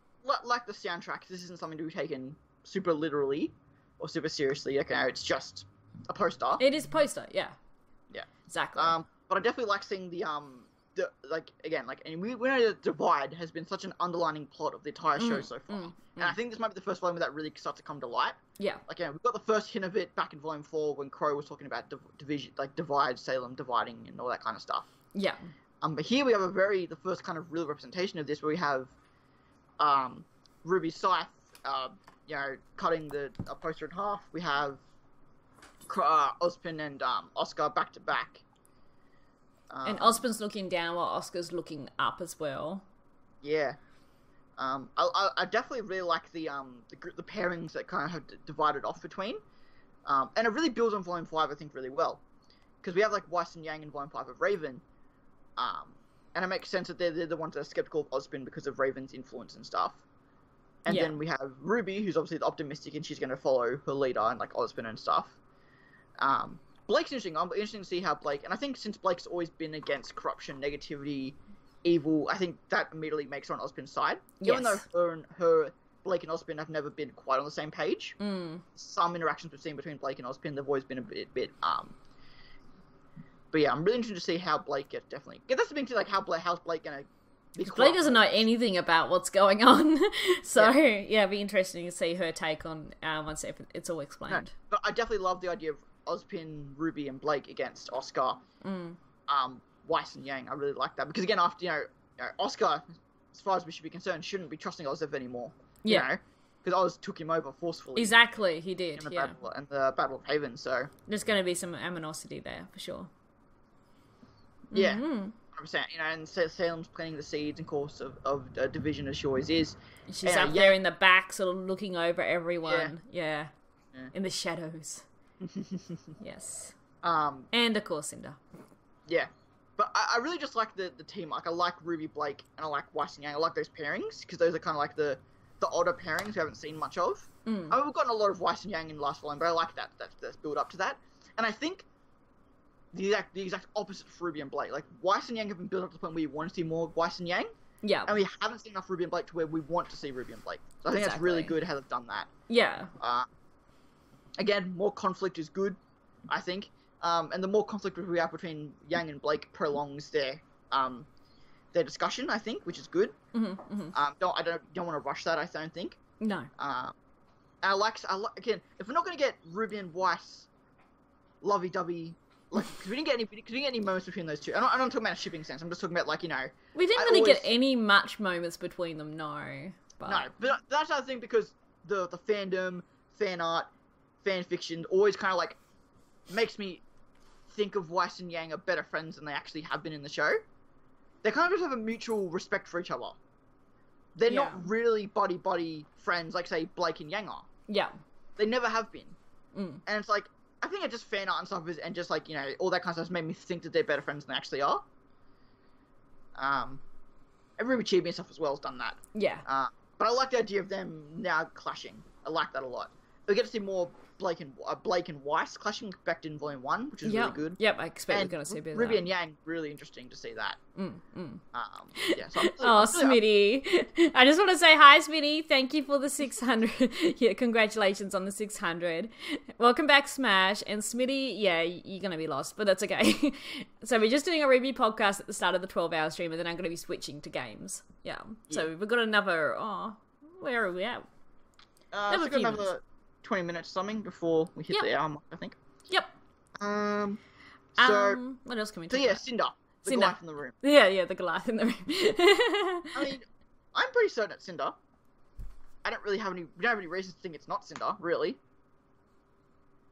like the soundtrack, this isn't something to be taken super literally or super seriously. Okay, it's just a poster. It is a poster, yeah. Yeah. Exactly. But I definitely like seeing and we know that Divide has been such an underlining plot of the entire show so far. And I think this might be the first volume where that really starts to come to light. Yeah. We've got the first hint of it back in volume 4 when Crow was talking about division, Divide, Salem, dividing, and all that kind of stuff. Yeah. But here we have the first kind of real representation of this, where we have Ruby Scythe cutting the poster in half. We have Ozpin and Oscar back to back. And Ozpin's looking down while Oscar's looking up as well. Yeah. I definitely really like the pairings that kind of have divided off between. And it really builds on Volume 5, I think, really well. Because we have, like, Weiss and Yang in Volume 5 of Raven. And it makes sense that they're the ones that are skeptical of Ozpin because of Raven's influence and stuff. And then we have Ruby, who's obviously the optimistic, and she's going to follow her leader and, like, Ozpin and stuff. Blake's interesting. I'm interested to see how Blake... And I think since Blake's always been against corruption, negativity, evil, I think that immediately makes her on Ozpin's side. Even though Blake and Ozpin have never been quite on the same page. Some interactions we've seen between Blake and Ozpin, they've always been a bit but yeah, I'm really interested to see how Blake gets definitely. Yeah, that's the thing too, like how's Blake gonna be Blake doesn't know anything about what's going on. So yeah, it'd be interesting to see her take on once it's all explained. No, but I definitely love the idea of Ozpin, Ruby and Blake against Oscar. Weiss and Yang. I really like that. Because again, after Oscar, as far as we should be concerned, shouldn't be trusting Ozev anymore. You know? Because Oz took him over forcefully. Exactly, he did. In the Battle of Haven, so... There's going to be some aminosity there, for sure. Yeah, 100%. And Salem's planting the seeds, of course, of division, as she always is. She's up there in the back, sort of looking over everyone. Yeah. In the shadows. Yes. And, of course, Cinder. Yeah. But I really just like the team. Like, I like Ruby, Blake, and I like Weiss and Yang. I like those pairings, because those are kind of like the odder pairings we haven't seen much of. I mean, we've gotten a lot of Weiss and Yang in the last volume, but I like that's build up to that. And I think the exact opposite for Ruby and Blake. Like, Weiss and Yang have been built up to the point where you want to see more of Weiss and Yang. Yeah. And we haven't seen enough Ruby and Blake to where we want to see Ruby and Blake. So I think that's really good how they've done that. Yeah. Again, more conflict is good, I think. And the more conflict we have between Yang and Blake prolongs their discussion, I think, which is good. I don't want to rush that. I don't think. No. I like again, if we're not going to get Ruby and Weiss lovey-dovey, like, because we didn't get any moments between those two. I'm not talking about a shipping sense. I'm just talking about, like, we didn't really get any much moments between them. No. But that's the other thing, because the fandom, fan art, fan fiction always kind of like makes me think of Weiss and Yang are better friends than they actually have been in the show. They kind of just have a mutual respect for each other. They're not really buddy friends like, say, Blake and Yang are. Yeah. They never have been. And it's like, I think it's just fan art and stuff and just like, all that kind of stuff has made me think that they're better friends than they actually are. And Ruby Chibi and stuff as well has done that. Yeah. But I like the idea of them now clashing. I like that a lot. We get to see more Blake and Weiss clashing back in Volume 1, which is really good. Yep, I expect we're going to see a bit of that. Ruby and Yang, really interesting to see that. Yeah, so Smitty. I just want to say hi, Smitty. Thank you for the 600. Yeah, congratulations on the 600. Welcome back, Smash. And Smitty, yeah, you're going to be lost, but that's okay. So we're just doing a review podcast at the start of the 12-hour stream, and then I'm going to be switching to games. Yeah. So we've got another... where are we at? We've got another 20 minutes something before we hit the hour mark, I think. Yep. So what else can we talk about? Cinder. The Goliath in the room. Yeah, the Goliath in the room. I mean, I'm pretty certain it's Cinder. We don't have any reasons to think it's not Cinder, really.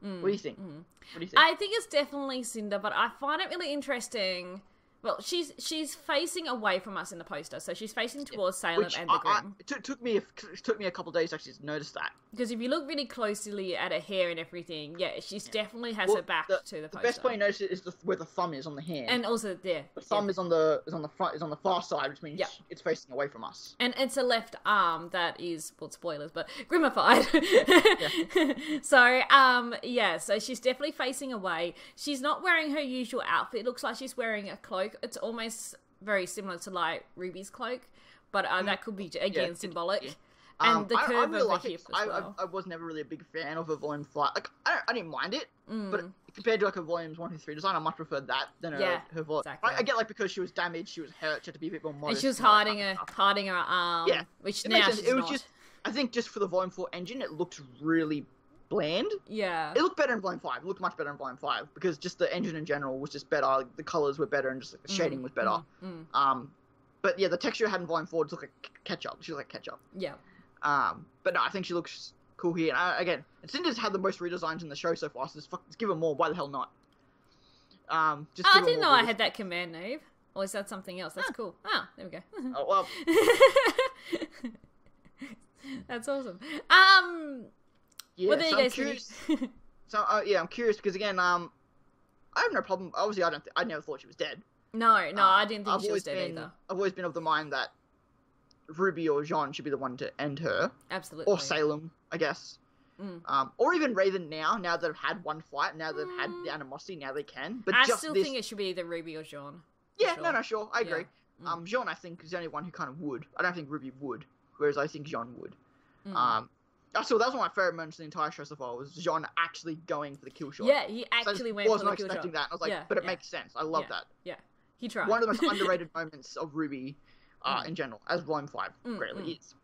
What do you think? What do you think? I think it's definitely Cinder, but I find it really interesting. Well, she's facing away from us in the poster, so she's facing towards Salem and the Grim. It took me a couple of days to actually notice that. Because if you look really closely at her hair and everything, she definitely has her back to the poster. The best point you notice is where the thumb is on the hand, and also the thumb is on the far side, which means it's facing away from us. And it's a left arm that is, well, spoilers, but grimmified. So she's definitely facing away. She's not wearing her usual outfit. It looks like she's wearing a cloak. It's almost very similar to, like, Ruby's cloak, but that could be, again, symbolic. Yeah. And the curve really over here as well. I was never really a big fan of her Volume 5. Like, I didn't mind it, but compared to, like, her Volumes 1 through 3 design, I much preferred that than her Volume. Exactly. I get, like, because she was damaged, she was hurt, she had to be a bit more modest. And she was hiding her arm, which now she's not. I think just for the Volume 4 engine, it looked really bland. Yeah. It looked better in Volume 5. It looked much better in Volume 5 because just the engine in general was just better. Like, the colours were better and just like, the shading was better. But yeah, the texture it had in Volume 4 just looked like ketchup. She looked like ketchup. Yeah. But no, I think she looks cool here. And again, Cinder's had the most redesigns in the show so far, so let's give her more. Why the hell not? Just I didn't know I had that command, Neve. Or is that something else? That's cool. Ah, there we go. Oh, well. That's awesome. Yeah, well, there so you I'm go, curious. I'm curious because again, I have no problem. Obviously, I never thought she was dead. No, I didn't think she was dead either. I've always been of the mind that Ruby or Jean should be the one to end her. Absolutely. Or Salem, I guess. Or even Raven now that they've had one fight, now that they've had the animosity, now they can. But I still think it should be either Ruby or Jean. Yeah, sure. No, I agree. Yeah. Jean, I think, is the only one who kind of would. I don't think Ruby would, whereas I think Jean would. That was one of my favourite moments in the entire show so far, was Jean actually going for the kill shot. Yeah, he actually went for the kill shot. I wasn't expecting that. I was like, but it makes sense. I love that. Yeah, he tried. One of the most underrated moments of Ruby in general, as Volume 5 greatly is.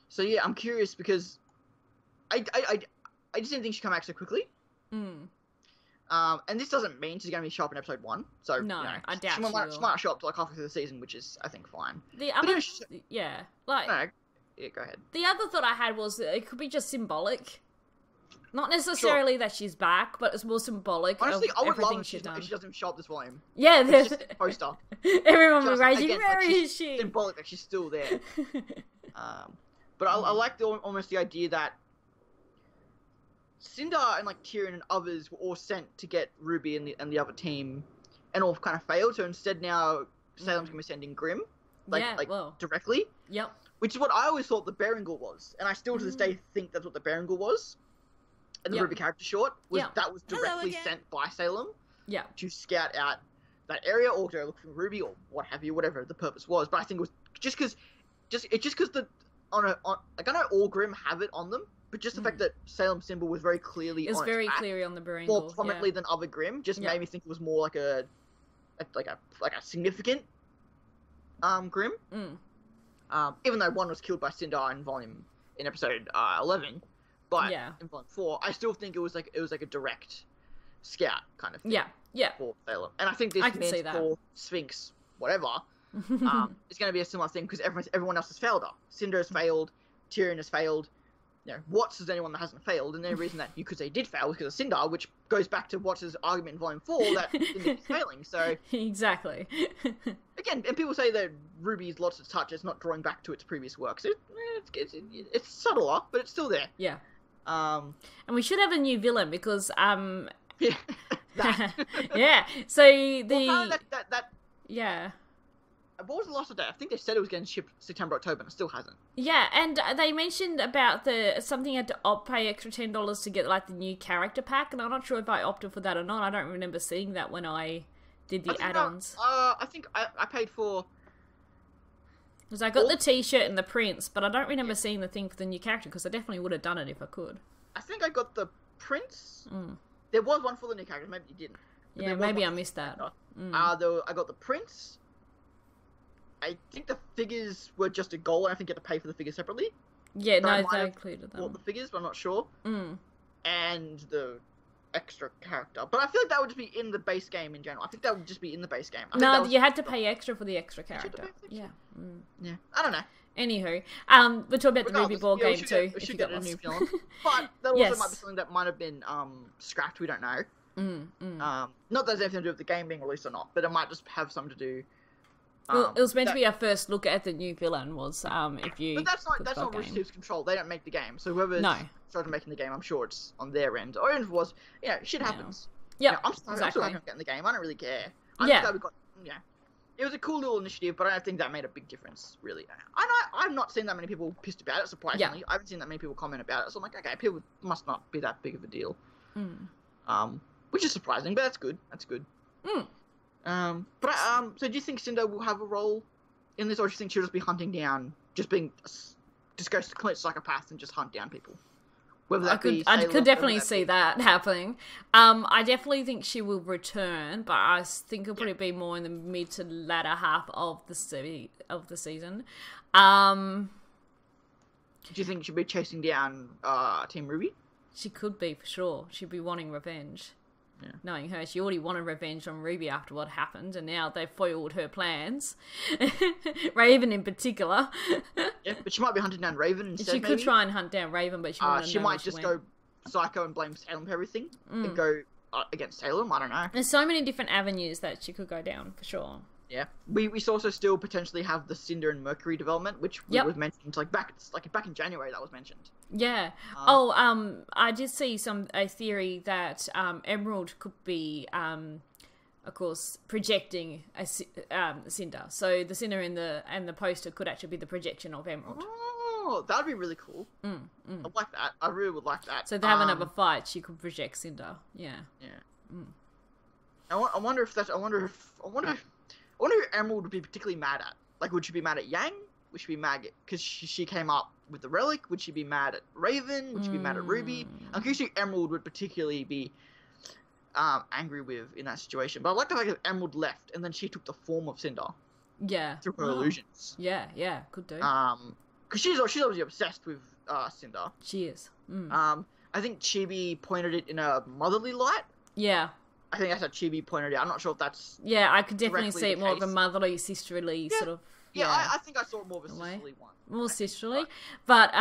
So yeah, I'm curious because I just didn't think she'd come back so quickly. And this doesn't mean she's going to be show up in episode 1. So no, I doubt she will. She might show up to like halfway through the season, which is I think fine. The other, yeah, go ahead. The other thought I had was that it could be just symbolic, not necessarily that she's back, but it's more symbolic. Honestly, of I would everything love she's done. if she doesn't show up this volume. Yeah, it's just a poster. Everyone was raging. Where is she? Symbolic that she's still there. But I like almost the idea that Cinder and like Tyrion and others were all sent to get Ruby and the other team, and all kind of failed. So instead now Salem's going to be sending Grimm, directly. Yep. Which is what I always thought the Berengal was, and I still to this day think that's what the Berengal was. And the Ruby character short was that was directly sent by Salem. Yeah. To scout out that area or to look for Ruby or what have you, whatever the purpose was. But I think it was just because like I know all Grimm have it on them, but just the fact that Salem's symbol was very clearly on very clearly on the Berengal, more prominently than other Grimm, just made me think it was more like a significant Grimm. Even though one was killed by Cinder in episode 11, but in volume 4, I still think it was like a direct scout kind of thing. Yeah. For Salem, and I think this means for Sphinx, whatever. It's going to be a similar thing because everyone else has failed her. Cinder has failed, Tyrion has failed. Watts is the only one that hasn't failed, and the only reason that you could say did fail was because of Cinder, which goes back to Watts' argument in Volume 4 that Cinder is failing. So exactly. Again, and people say that Ruby's lost its touch; it's not drawing back to its previous works. It's subtler, but it's still there. Yeah. And we should have a new villain because yeah. Yeah. So yeah. What was the last day? I think they said it was getting shipped September, October, and it still hasn't. Yeah, and they mentioned about something you had to pay extra $10 to get like the new character pack, and I'm not sure if I opted for that or not. I don't remember seeing that when I did the add-ons. I think I paid for. Because I got the T-shirt and the prints, but I don't remember seeing the thing for the new character. Because I definitely would have done it if I could. I think I got the prints. There was one for the new character. Maybe you didn't. Yeah, maybe I missed that. I got the prints. I think the figures were just a goal, and I think you had to pay for the figures separately. Yeah, no, they included them. Bought the figures, but I'm not sure. And the extra character. But I feel like that would just be in the base game in general. I think that would just be in the base game. No, you had to pay extra for the extra character. Yeah. Yeah. I don't know. Anywho, we're talking about the movie ball game too. We should get a new film. But that also might be something that might have been scrapped. We don't know. Not that there's anything to do with the game being released or not, but it might just have something to do. Well, it was meant to be our first look at the new villain. Was if you. But that's not Rooster Teeth's control. They don't make the game, so whoever's started making the game, I'm sure it's on their end. Or even if it was, shit happens. Yeah, I'm still happy to get in the game. I don't really care. It was a cool little initiative, but I don't think that made a big difference, really. I've not seen that many people pissed about it, surprisingly. Yeah. I haven't seen that many people comment about it, so I'm like, okay, people must not be that big of a deal. Which is surprising, but that's good. That's good. So do you think Cinder will have a role in this, or do you think she'll just be hunting down, just goes to complete psychopath and just hunt down people? I could definitely see that happening. I definitely think she will return, but I think it'll probably be more in the mid to latter half of the season. Do you think she'll be chasing down Team RWBY? She could be, for sure. She'd be wanting revenge. Knowing her, she already wanted revenge on Ruby after what happened, and now they've foiled her plans. Raven in particular. Yeah, but she might be hunting down Raven instead. She could try and hunt down Raven, but she might just go psycho and blame Salem for everything and go against Salem. I don't know. There's so many different avenues that she could go down for sure. Yeah, we also still potentially have the Cinder and Mercury development, which was mentioned back in January. That was mentioned. Yeah. I did see a theory that Emerald could be, of course, projecting a Cinder. So the Cinder and the poster could actually be the projection of Emerald. Oh, that'd be really cool. I like that. I really would like that. So if they have another fight, she could project Cinder. Yeah. Yeah. I wonder if Emerald would be particularly mad at. Like, would she be mad at Yang? Would she be mad because she came up with the relic? Would she be mad at Raven? Would she be mad at Ruby? I'm curious who Emerald would particularly be angry with in that situation. But I like the fact that Emerald left and then she took the form of Cinder. Yeah. Through her illusions. Yeah, could do. Because she's obviously obsessed with Cinder. She is. I think Chibi pointed it in a motherly light. Yeah. I think that's how Chibi pointed it. I'm not sure if that's... Yeah, I could definitely see it more of a motherly, sisterly sort of... Yeah, I think I saw it more of a sisterly one. More sisterly. But,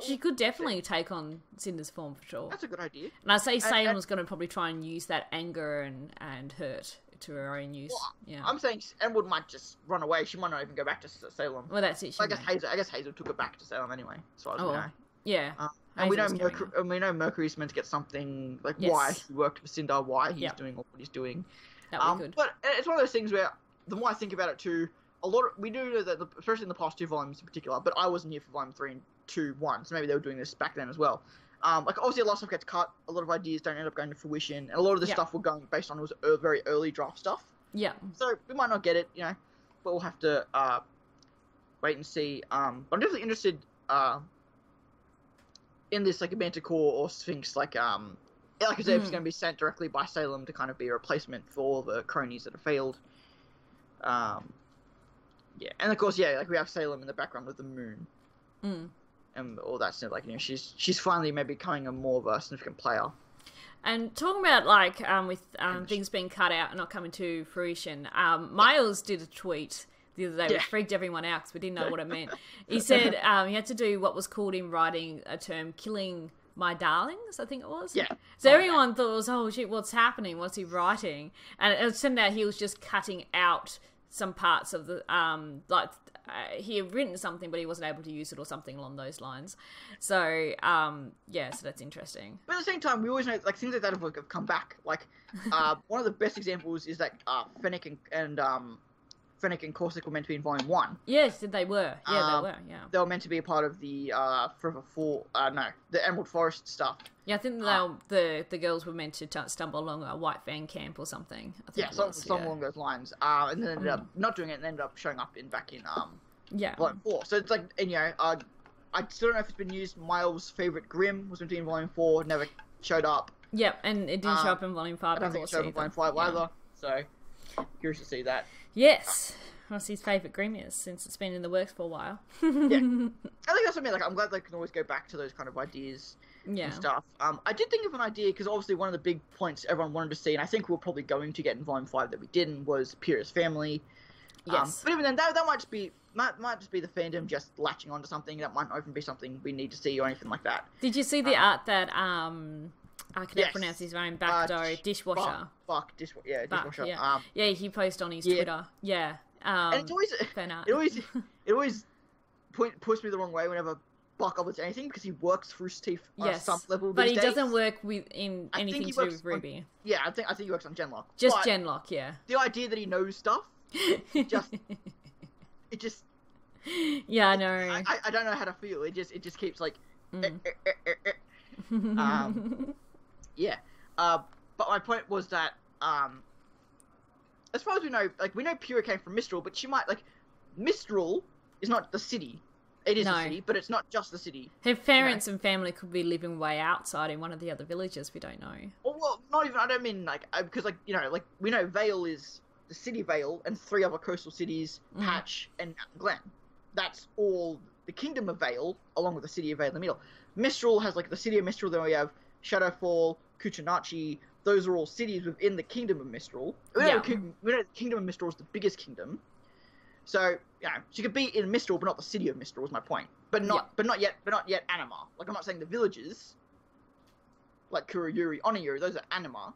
she could definitely take on Cinder's form for sure. That's a good idea. And I say Salem was going to probably try and use that anger and hurt to her own use. Well, yeah. I'm saying Emerald might just run away. She might not even go back to Salem. Well, that's it. I guess Hazel took her back to Salem anyway, as far as we know. Yeah. And we know Mercury's meant to get something, like, why he worked for Cinder, why he's doing what he's doing. That would be good. But it's one of those things where, the more I think about it too, we do know that, especially in the past 2 volumes in particular, but I wasn't here for volume 3 and 2, 1, so maybe they were doing this back then as well. Like, obviously a lot of stuff gets cut, a lot of ideas don't end up going to fruition, and a lot of the stuff we're going based on was very early draft stuff. Yeah. So, we might not get it, but we'll have to wait and see. But I'm definitely interested in this, like, a Manticore or Sphinx, like I said, if it's going to be sent directly by Salem to kind of be a replacement for all the cronies that have failed. Yeah, and of course, like, we have Salem in the background with the moon. And all that stuff, like, she's finally maybe becoming a more of a significant player. And talking about, like, with things being cut out and not coming to fruition, Miles did a tweet the other day, which freaked everyone out because we didn't know what it meant. He said he had to do what was called in writing a term, killing my darlings, I think it was. Yeah. So everyone thought it was, oh shit, what's happening? What's he writing? And it turned out he was just cutting out some parts of the, he had written something, but he wasn't able to use it or something along those lines. So, so that's interesting. But at the same time, we always know, like, things like that have come back. Like, one of the best examples is that Fennec and Corsic were meant to be in Volume 1. Yes, they were. Yeah, they were, yeah. They were meant to be a part of the Forever 4, the Emerald Forest stuff. Yeah, I think the girls were meant to stumble along a White Fan camp or something. I think something along those lines. And then ended up not doing it and ended up showing up back in Volume 4. So it's like, and I still don't know if it's been used. Miles' favourite Grimm was meant to be in Volume 4, never showed up. Yep, and it didn't show up in Volume 5. I don't think it showed up in Volume 5 either. So, curious to see that. Yes. What's his favourite Grimm is, since it's been in the works for a while. Yeah. I think that's what I mean. Like, I'm glad they can always go back to those kind of ideas and stuff. I did think of an idea, because obviously one of the big points everyone wanted to see, and I think we're probably going to get in Volume 5 that we didn't, was Pyrrha's family. Yes. But even then, that might just be the fandom just latching onto something. That might not even be something we need to see or anything like that. Did you see the art that, I can't pronounce his name, Backdoor Dishwasher? Dishwasher. Yeah, he posted on his Twitter. Yeah. And it's always, fan art. it always pushes me the wrong way whenever Buck uploads anything, because he works for Rooster Teeth on some level but these he days. Doesn't work in anything to do with Ruby. I think he works on Genlock. Just Genlock, yeah. The idea that he knows stuff, it just yeah, I know. I don't know how to feel. It just keeps like but my point was that as far as we know, like, we know Pyrrha came from Mistral, but she might, like, Mistral is not the city. It is a city, but it's not just the city. Her parents and family could be living way outside in one of the other villages. We don't know. Well, not even. I don't mean, like, because, like, like, we know Vale is the city Vale and 3 other coastal cities, Patch and Glen. That's all the kingdom of Vale, along with the city of Vale in the middle. Mistral has, like, the city of Mistral. Then we have Shadowfall, Kuchinachi, those are all cities within the Kingdom of Mistral. We know the Kingdom of Mistral is the biggest kingdom. So, she could be in Mistral, but not the city of Mistral, is my point. But not yet Anima. Like, I'm not saying the villages, like Kuruyuri, Oniyuri, those are Anima.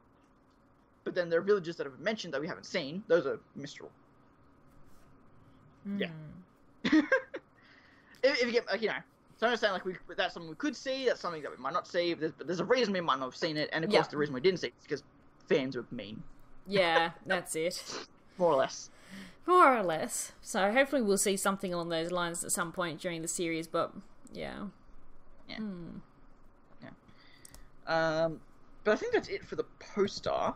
But then there are villages that have been mentioned that we haven't seen. Those are Mistral. Yeah. if you get, like, so I'm saying, like, that's something we could see, that's something that we might not see, but there's a reason we might not have seen it, and of course the reason we didn't see it is because fans were mean. Yeah, that's it. More or less. More or less. So hopefully we'll see something along those lines at some point during the series, but yeah. Yeah. But I think that's it for the poster.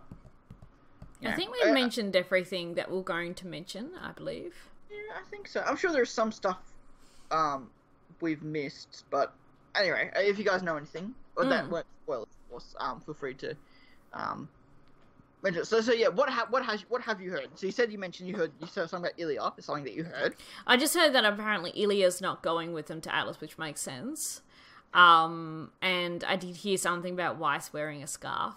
I think we've mentioned everything that we're going to mention, I believe. Yeah, I think so. I'm sure there's some stuff we've missed, but anyway, if you guys know anything, or that weren't spoilers, of course, feel free to mention it. So yeah, what have you heard? So you said you said something about Ilia. Is something that you heard? I just heard that apparently Ilia's not going with them to Atlas, which makes sense. And I did hear something about Weiss wearing a scarf.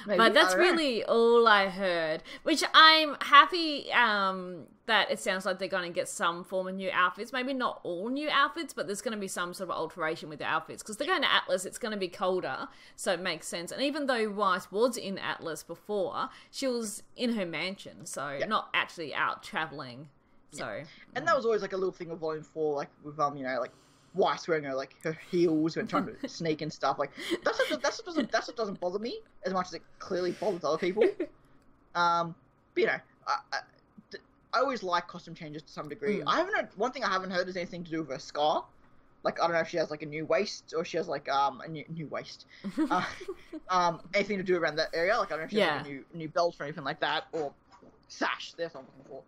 Maybe, but that's really all I heard, which I'm happy that it sounds like they're going to get some form of new outfits. Maybe not all new outfits, but there's going to be some sort of alteration with the outfits. Because they're going to Atlas, it's going to be colder, so it makes sense. And even though Weiss was in Atlas before, she was in her mansion, so not actually out travelling. So, and that was always like a little thing of Volume 4, like with like Weiss wearing her heels when trying to sneak and stuff. Like that doesn't bother me as much as it clearly bothers other people. But I always like costume changes to some degree. I haven't heard, one thing I haven't heard is anything to do with her scar. Like, I don't know if she has like a new waist or she has like a new waist. Anything to do around that area. Like, I don't know if she has like a new belt or anything like that, or sash. There's something for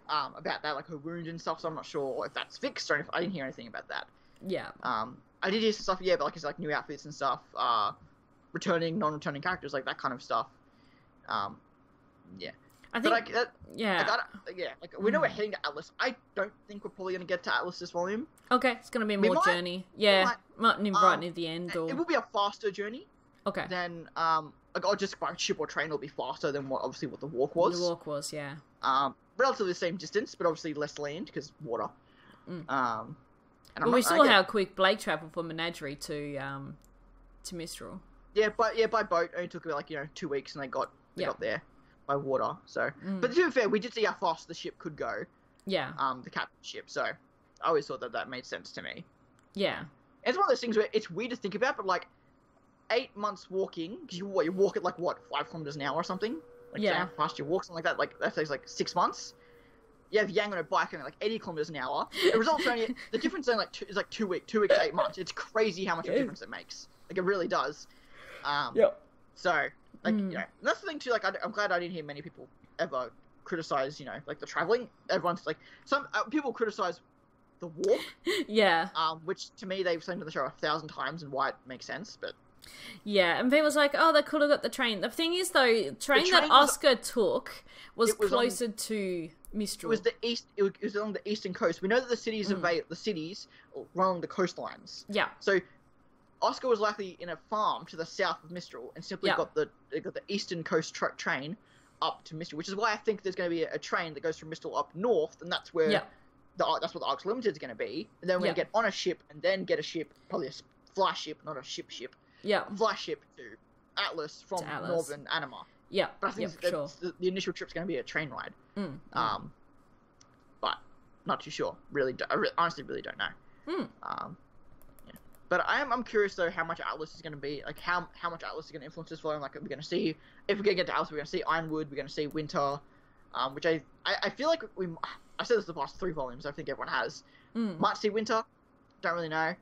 about that, like her wound and stuff. So I'm not sure if that's fixed or if I didn't hear anything about that. Yeah. I did hear some stuff, but like it's like new outfits and stuff, returning, non-returning characters, like that kind of stuff. Yeah. I think. But like we know we're heading to Atlas. I don't think we're probably gonna get to Atlas this volume. Okay, it's gonna be more journey. Yeah, right near the end. Or it will be a faster journey. Okay. Then like I'll just by ship or train will be faster than what the walk was. The walk was, yeah. Relatively the same distance, but obviously less land because water. And we saw how quick Blake travelled from Menagerie to Mistral. Yeah, by boat it only took about 2 weeks, and they got there by water. So, but to be fair, we did see how fast the ship could go. Yeah. The captain's ship. So, I always thought that made sense to me. Yeah. It's one of those things where it's weird to think about, but like 8 months walking, because you walk at 5 kilometers an hour or something. Like, how fast you walk, something like that. Like that takes 6 months. You have Yang on a bike going 80 kilometers an hour. The results are only the difference is 2 weeks to 8 months. It's crazy how much of a difference it makes. Like it really does. So that's the thing too. Like I'm glad I didn't hear many people ever criticize the traveling. Everyone's some people criticize the walk. Yeah. Which to me they've seen to the show 1,000 times and why it makes sense, but. Yeah, and people's like, oh, they could have got the train. The thing is, though, the train that Oscar took was closer to Mistral. It was the east. It was along the eastern coast. We know that the cities run along the coastlines. Yeah. So Oscar was likely in a farm to the south of Mistral and simply got the eastern coast train up to Mistral, which is why I think there's going to be a train that goes from Mistral up north, and that's where that's what the Arcs Limited is going to be. And then we're going to get on a ship and then get a ship, probably a fly ship, not a ship. Yeah. Fly ship to Atlas from northern Anima. Yeah. But I think the initial trip's going to be a train ride. But not too sure. I honestly really don't know. But I'm curious though how much Atlas is going to be, like how much Atlas is going to influence this volume. Like we're going to see, if we're going to get to Atlas, we're going to see Ironwood, we're going to see Winter, which I feel like I said this the past 3 volumes. I think everyone has. Might see Winter. Don't really know.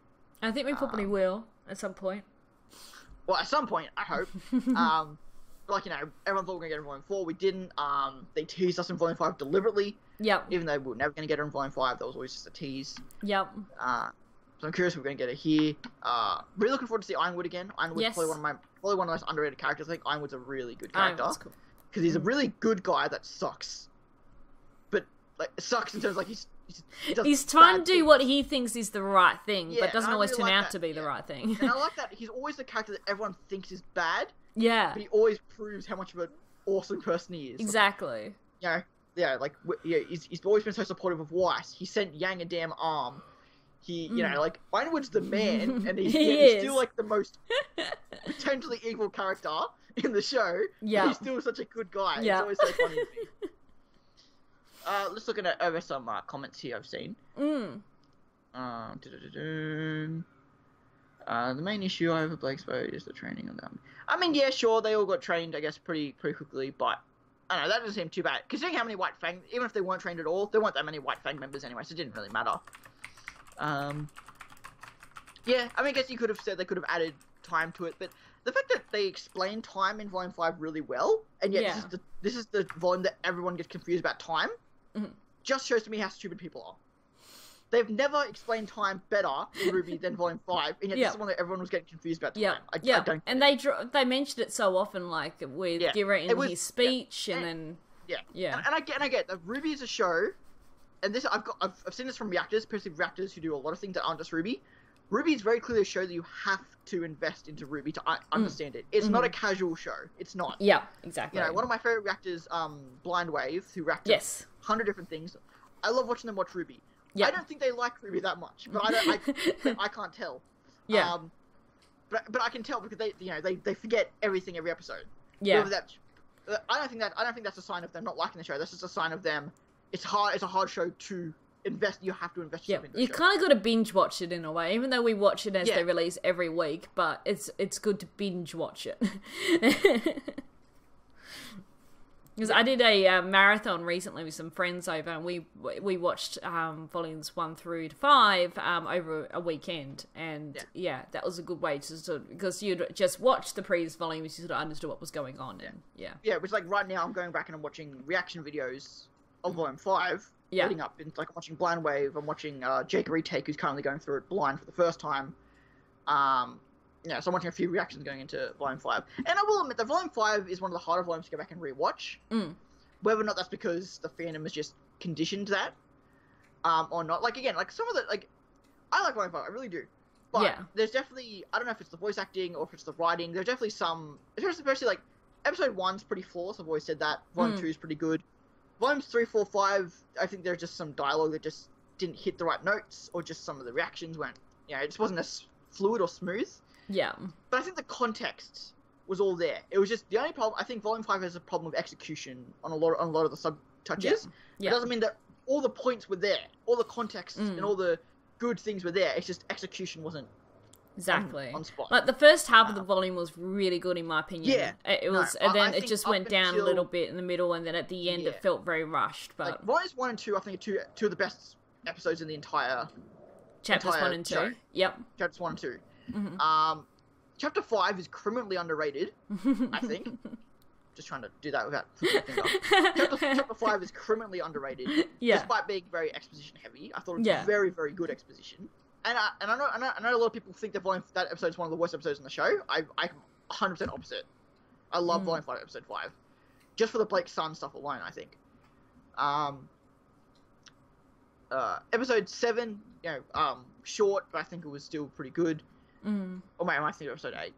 I think we probably will at some point. Well, at some point, I hope. Everyone thought we were going to get it in Volume 4. We didn't. They teased us in Volume 5 deliberately. Yep. Even though we were never going to get it in Volume 5, that was always just a tease. Yep. So I'm curious if we're going to get it here. Really looking forward to see Ironwood again. Ironwood's probably one of the most underrated characters. I think Ironwood's a really good character. Ironwood's cool. Because he's a really good guy that sucks. But, it sucks in terms He's trying to do what he thinks is the right thing, but doesn't always really turn like out to be the right thing. And I like that he's always the character that everyone thinks is bad. Yeah. But he always proves how much of an awesome person he is. Exactly. He's always been so supportive of Weiss. He sent Yang a damn arm. Ironwood's the man, and he's still, like, the most potentially evil character in the show. Yeah. He's still such a good guy. Yeah. It's always so funny to me. Let's look at over some comments here I've seen. The main issue over Blake's vote is the training of them. I mean, yeah, sure, they all got trained, I guess, pretty quickly, but I don't know, that doesn't seem too bad. Considering how many White Fang, even if they weren't trained at all, there weren't that many White Fang members anyway, so it didn't really matter. Yeah, I mean, I guess you could have said they could have added time to it, but the fact that they explain time in Volume 5 really well, and yet this is the volume that everyone gets confused about time, just shows to me how stupid people are. They've never explained time better in RWBY than Volume 5, and yet this is one that everyone was getting confused about time. I don't and they mentioned it so often, like, with Gira in his speech, and then... And I get that RWBY is a show, and this, I've seen this from reactors, especially reactors who do a lot of things that aren't just RWBY. RWBY is very clearly a show that you have to invest into RWBY to understand it. It's not a casual show. It's not. Yeah, exactly. You know, one of my favorite reactors, Blind Wave, who reacted 100 different things. I love watching them watch RWBY. I don't think they like RWBY that much, but I can't tell. Yeah. But I can tell because they forget everything every episode. Yeah. I don't think that's a sign of them not liking the show. That's just a sign of them. It's a hard show to invest. You have to invest yourself into the show. You kind of got to binge watch it in a way, even though we watch it as they release every week. But it's good to binge watch it. Because I did a marathon recently with some friends over, and we watched volumes 1 through to 5 over a weekend, and that was a good way to sort of, because you'd just watch the previous volumes, you sort of understood what was going on. And, which, like, right now I'm going back and I'm watching reaction videos of volume 5, leading up, and, like, I'm watching Blind Wave, I'm watching Jake Retake, who's currently going through it blind for the first time. So I'm watching a few reactions going into Volume 5. And I will admit that Volume 5 is one of the harder volumes to go back and rewatch. Whether or not that's because the fandom has just conditioned that, or not. Like, again, like, some of the, like, I like Volume 5, I really do. But there's definitely, I don't know if it's the voice acting or if it's the writing, there's definitely some, especially, like, Episode 1's pretty flawless, I've always said that. Volume 2 is pretty good. Volumes 3, 4, 5, I think there's just some dialogue that just didn't hit the right notes, or just some of the reactions went, it just wasn't as fluid or smooth. Yeah. But I think the context was all there. It was just the only problem. I think Volume 5 has a problem with execution on a lot of the sub-touches. It doesn't mean that all the points were there. All the context and all the good things were there. It's just execution wasn't on spot. Like, the first half of the volume was really good, in my opinion. Yeah. It was, and then it just went down a little bit in the middle, and then at the end it felt very rushed. But like, Volumes 1 and 2, I think, are two of the best episodes in the entire Chapters 1 and 2. Show. Yep. Chapters 1 and 2. Chapter 5 is criminally underrated, I think. Just trying to do that without Chapter 5 is criminally underrated, despite being very exposition heavy. I thought it was very, very good exposition. And I know a lot of people think that episode is one of the worst episodes in the show. I'm 100% opposite. I love Volume 5, Episode 5. Just for the Blake Sun stuff alone, I think. Episode 7, short, but I think it was still pretty good. Or maybe I think Episode 8.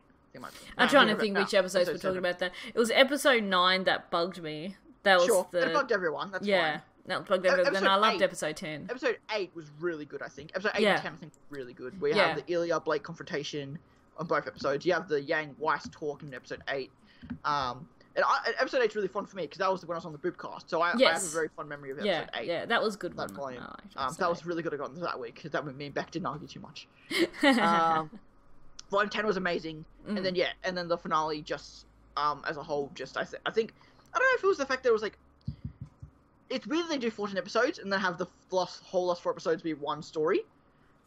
I'm trying to think which episodes we're talking about there. It was Episode 9 that bugged me. That was it bugged everyone. That's fine. That bugged everyone. Then I loved Episode 10. Episode 8 was really good, I think. Episode 8 and 10, I think, were really good. We have the Ilya Blake confrontation on both episodes. You have the Yang Weiss talk in Episode 8. And Episode 8 is really fun for me, because that was when I was on the Boopcast, so I have a very fond memory of Episode 8. Yeah, that was good. That volume. That was really good I got into that week, because that me and Beck didn't argue too much. Volume 10 was amazing, and then the finale just, as a whole, just, I think, I don't know if it was the fact that it was, like, it's weird that they do 14 episodes, and then have the whole last 4 episodes be one story.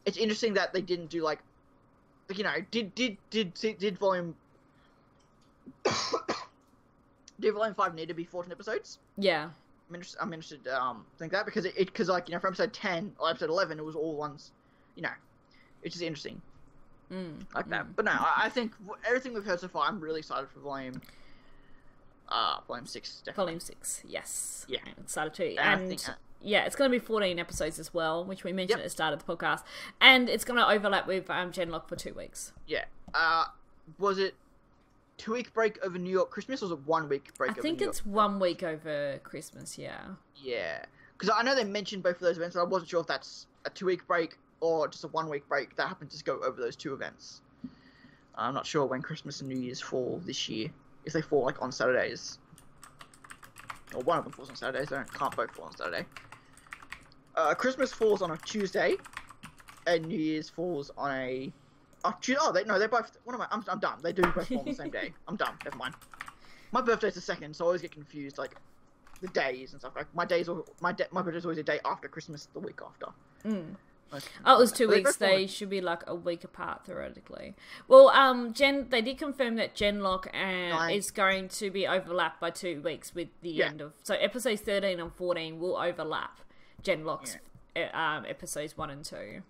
It's interesting that they didn't do, like did Volume... Did Volume 5 need to be 14 episodes? Yeah. I'm interested to think that, because like, from Episode 10 or Episode 11, it was all ones, it's just interesting. Like that. But no, I think everything we've heard so far, I'm really excited for Volume Volume 6, definitely. Volume 6, yes. Yeah. I'm excited too. And And I think, yeah, it's going to be 14 episodes as well, which we mentioned at the start of the podcast. And it's going to overlap with Genlock for 2 weeks. Yeah. Was it 2-week break over New York Christmas, or was it 1 week break over New York? I think it's 1 week over Christmas, yeah. Yeah. Because I know they mentioned both of those events, and I wasn't sure if that's a 2-week break or just a 1 week break that happened to go over those 2 events. I'm not sure when Christmas and New Year's fall this year. If they fall, like, on Saturdays. Or one of them falls on Saturdays, they can't both fall on Saturday. Christmas falls on a Tuesday, and New Year's falls on a... they're both... What am I? I'm done. They do both fall on the same day. I'm done. Never mind. My birthday's the 2nd, so I always get confused, like, the days and stuff. Like, my birthday's always a day after Christmas, the week after. Oh, it was 2 weeks. They should be like a week apart theoretically. Well, they did confirm that Genlock is going to be overlapped by 2 weeks with the end of. So episodes 13 and 14 will overlap Genlock's episodes 1 and 2.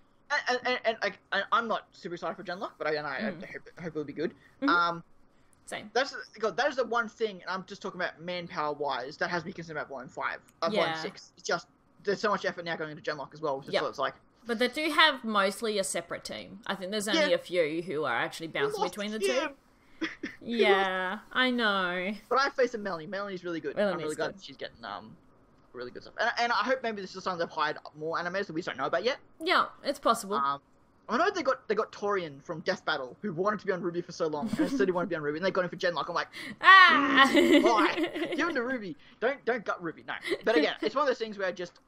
And I'm not super excited for Genlock, but I hope it'll be good. Same. That is the one thing, and I'm just talking about manpower wise, that has me concerned about Volume 5, Volume 6. It's just there's so much effort now going into Genlock as well. So it's like. But they do have mostly a separate team. I think there's only a few who are actually bouncing between the two. Yeah, I know. But I face Melanie. Melanie's really good. I'm really glad she's getting really good stuff. And I hope maybe this is something they've hired more animators that we just don't know about yet. Yeah, it's possible. I know they got Torian from Death Battle, who wanted to be on RWBY for so long, and said he wanted to be on RWBY, and they got him for Genlock. I'm like, why? Give him to RWBY. Don't gut RWBY. No. But again, it's one of those things where just,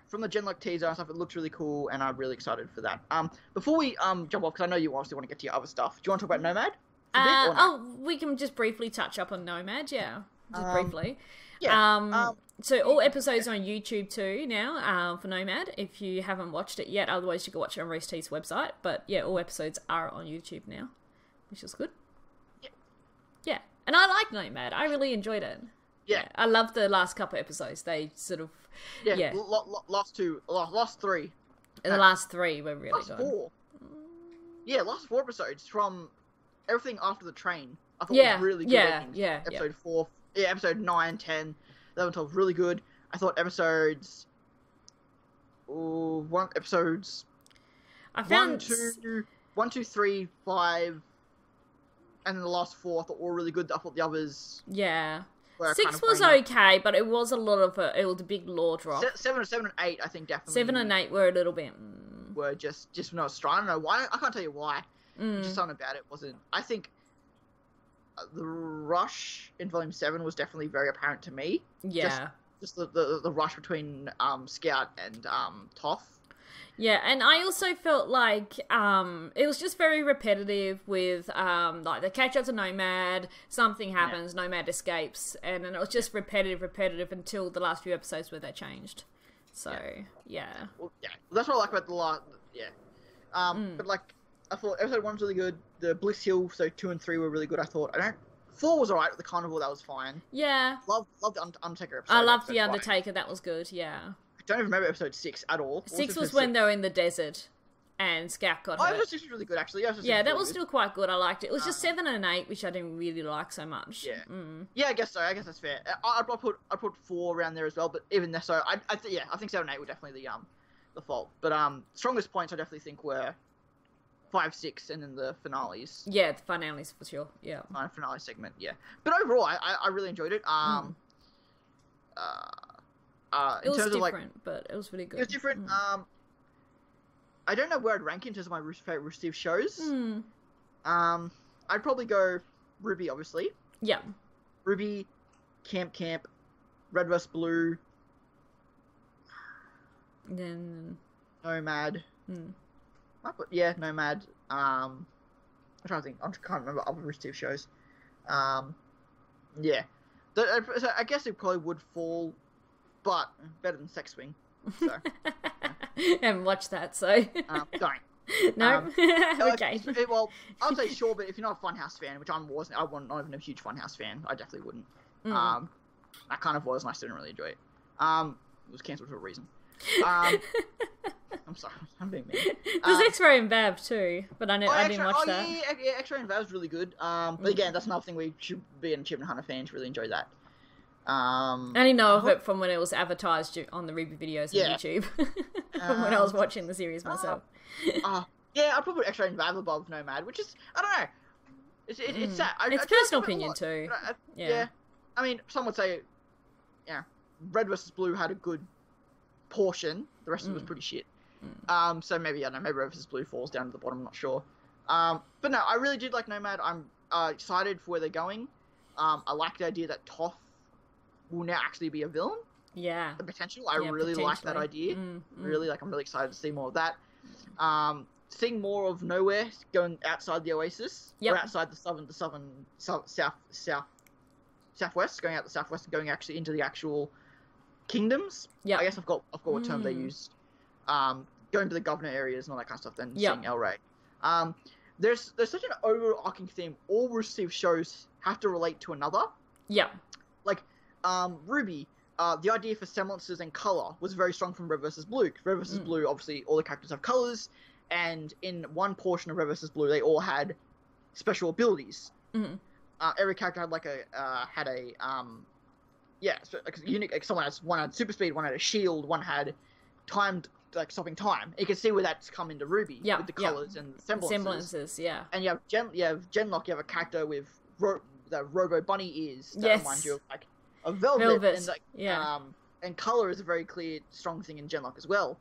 from the Genlock teaser and stuff, it looks really cool, and I'm really excited for that. Before we jump off, because I know you obviously want to get to your other stuff, do you want to talk about Nomad? We can just briefly touch up on Nomad, just briefly. Yeah. So all episodes are on YouTube too now for Nomad, if you haven't watched it yet. Otherwise, you can watch it on Rooster Teeth's website. But yeah, all episodes are on YouTube now, which is good. Yeah. And I like Nomad. I really enjoyed it. Yeah. I love the last couple episodes. They sort of... Yeah. Last 3. The last 3 were really last good. 4. Yeah, last 4 episodes from everything after the train. I thought was really good. Yeah. Episode 4. Yeah, episode 9, 10, 11, 12, really good. I thought episodes... I found... 1, 2, 3, 5, and then the last 4 I thought were really good. I thought the others... Yeah. 6 kind of was okay, but it was a lot of it was a big lore drop. 7 and 8, I think, definitely. 7 and 8 were a little bit... Were just not strong. I don't know why. I can't tell you why. Just something about it wasn't... I think the rush in Volume 7 was definitely very apparent to me. Yeah. Just the rush between Scout and Toph. Yeah, and I also felt like it was just very repetitive with like they catch up to Nomad, something happens, Nomad escapes, and then it was just repetitive until the last few episodes where they changed. So yeah. Well, that's what I like about the last. But like I thought episode 1 was really good. The Bliss Hill, so 2 and 3 were really good. I thought 4 was alright with the Carnival, that was fine. Yeah. Love the Undertaker episode. I loved the Undertaker, that was good. Yeah. I don't even remember episode 6 at all. 6 was when they were in the desert and Scout got hurt. Episode 6 was really good, actually. Yeah, that was still quite good. I liked it. It was just 7 and 8, which I didn't really like so much. Yeah. Yeah, I guess so. I guess that's fair. I put 4 around there as well, but even there, so I think 7 and 8 were definitely the fault. But strongest points I definitely think were 5, 6, and then the finales. Yeah, the finales for sure. Yeah. Finale segment. Yeah. But overall, I really enjoyed it. It was different, but it was really good. It was different. I don't know where I'd rank in terms of my favorite Rooster Teeth shows. I'd probably go RWBY, obviously. Yeah. RWBY, Camp, Red vs. Blue. Then Nomad. Nomad. I'm trying to think. I can't remember other Rooster Teeth shows. Yeah. So I guess it probably would fall, but better than Sex Swing. So. Haven't watched that, so. Don't. No? Okay. Well, I would say sure, but if you're not a Funhouse fan, which I wasn't not even a huge Funhouse fan, I definitely wouldn't. I kind of was, and I still didn't really enjoy it. It was cancelled for a reason. I'm sorry, I'm being mean. There's X-Ray and Vav too, but I didn't watch that. Yeah, X-Ray and Vav's really good. But again, that's another thing we should be an Achievement Hunter fan to really enjoy that. I only know of it from when it was advertised on the RWBY videos on YouTube. From when I was watching the series myself. Yeah, I'd probably put X-Ray and Vav above Nomad, which is, I don't know. It's sad. It's personal opinion too. Yeah. I mean, some would say, yeah, Red vs. Blue had a good portion. The rest of it was pretty shit. So maybe, I don't know, maybe Red vs. Blue falls down to the bottom, I'm not sure. But no, I really did like Nomad. I'm excited for where they're going. I like the idea that Toph will now actually be a villain. Yeah. The potential. I really like that idea. Really, I'm really excited to see more of that. Seeing more of Nowhere going outside the Oasis. Or outside the southwest, going out the southwest and going actually into the actual kingdoms. I guess I've got what term they used. Going to the governor areas and all that kind of stuff, then seeing El Rey. There's such an overarching theme. All Rooster Teeth shows have to relate to another. Like, RWBY, the idea for semblances and colour was very strong from Red vs. Blue. Red vs. Blue, obviously, all the characters have colours, and in one portion of Red vs. Blue, they all had special abilities. Every character had like unique. Like one had super speed, one had a shield, one had timed, like, stopping time. You can see where that's come into RWBY with the colours and semblances. And you have Genlock. You have a character with the Robo Bunny ears that reminds you of like a Velvet. And, like, and colour is a very clear, strong thing in Genlock as well.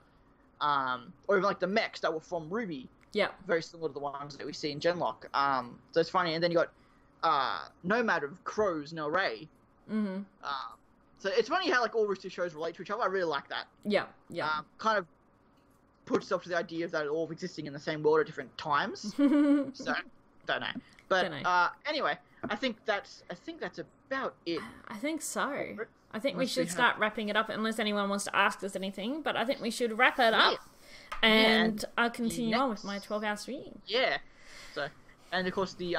Or even like the mechs that were from RWBY. Very similar to the ones that we see in Genlock. So it's funny. And then you got Nomad of Crows and El Rey. So it's funny how like all Rooster shows relate to each other. I really like that. Kind of puts itself to the idea of that all existing in the same world at different times. So don't know. But anyway, I think that's about it. I think so. I think we should start wrapping it up unless anyone wants to ask us anything, but I think we should wrap it up. And I'll continue on with my 12-hour stream. So, and of course the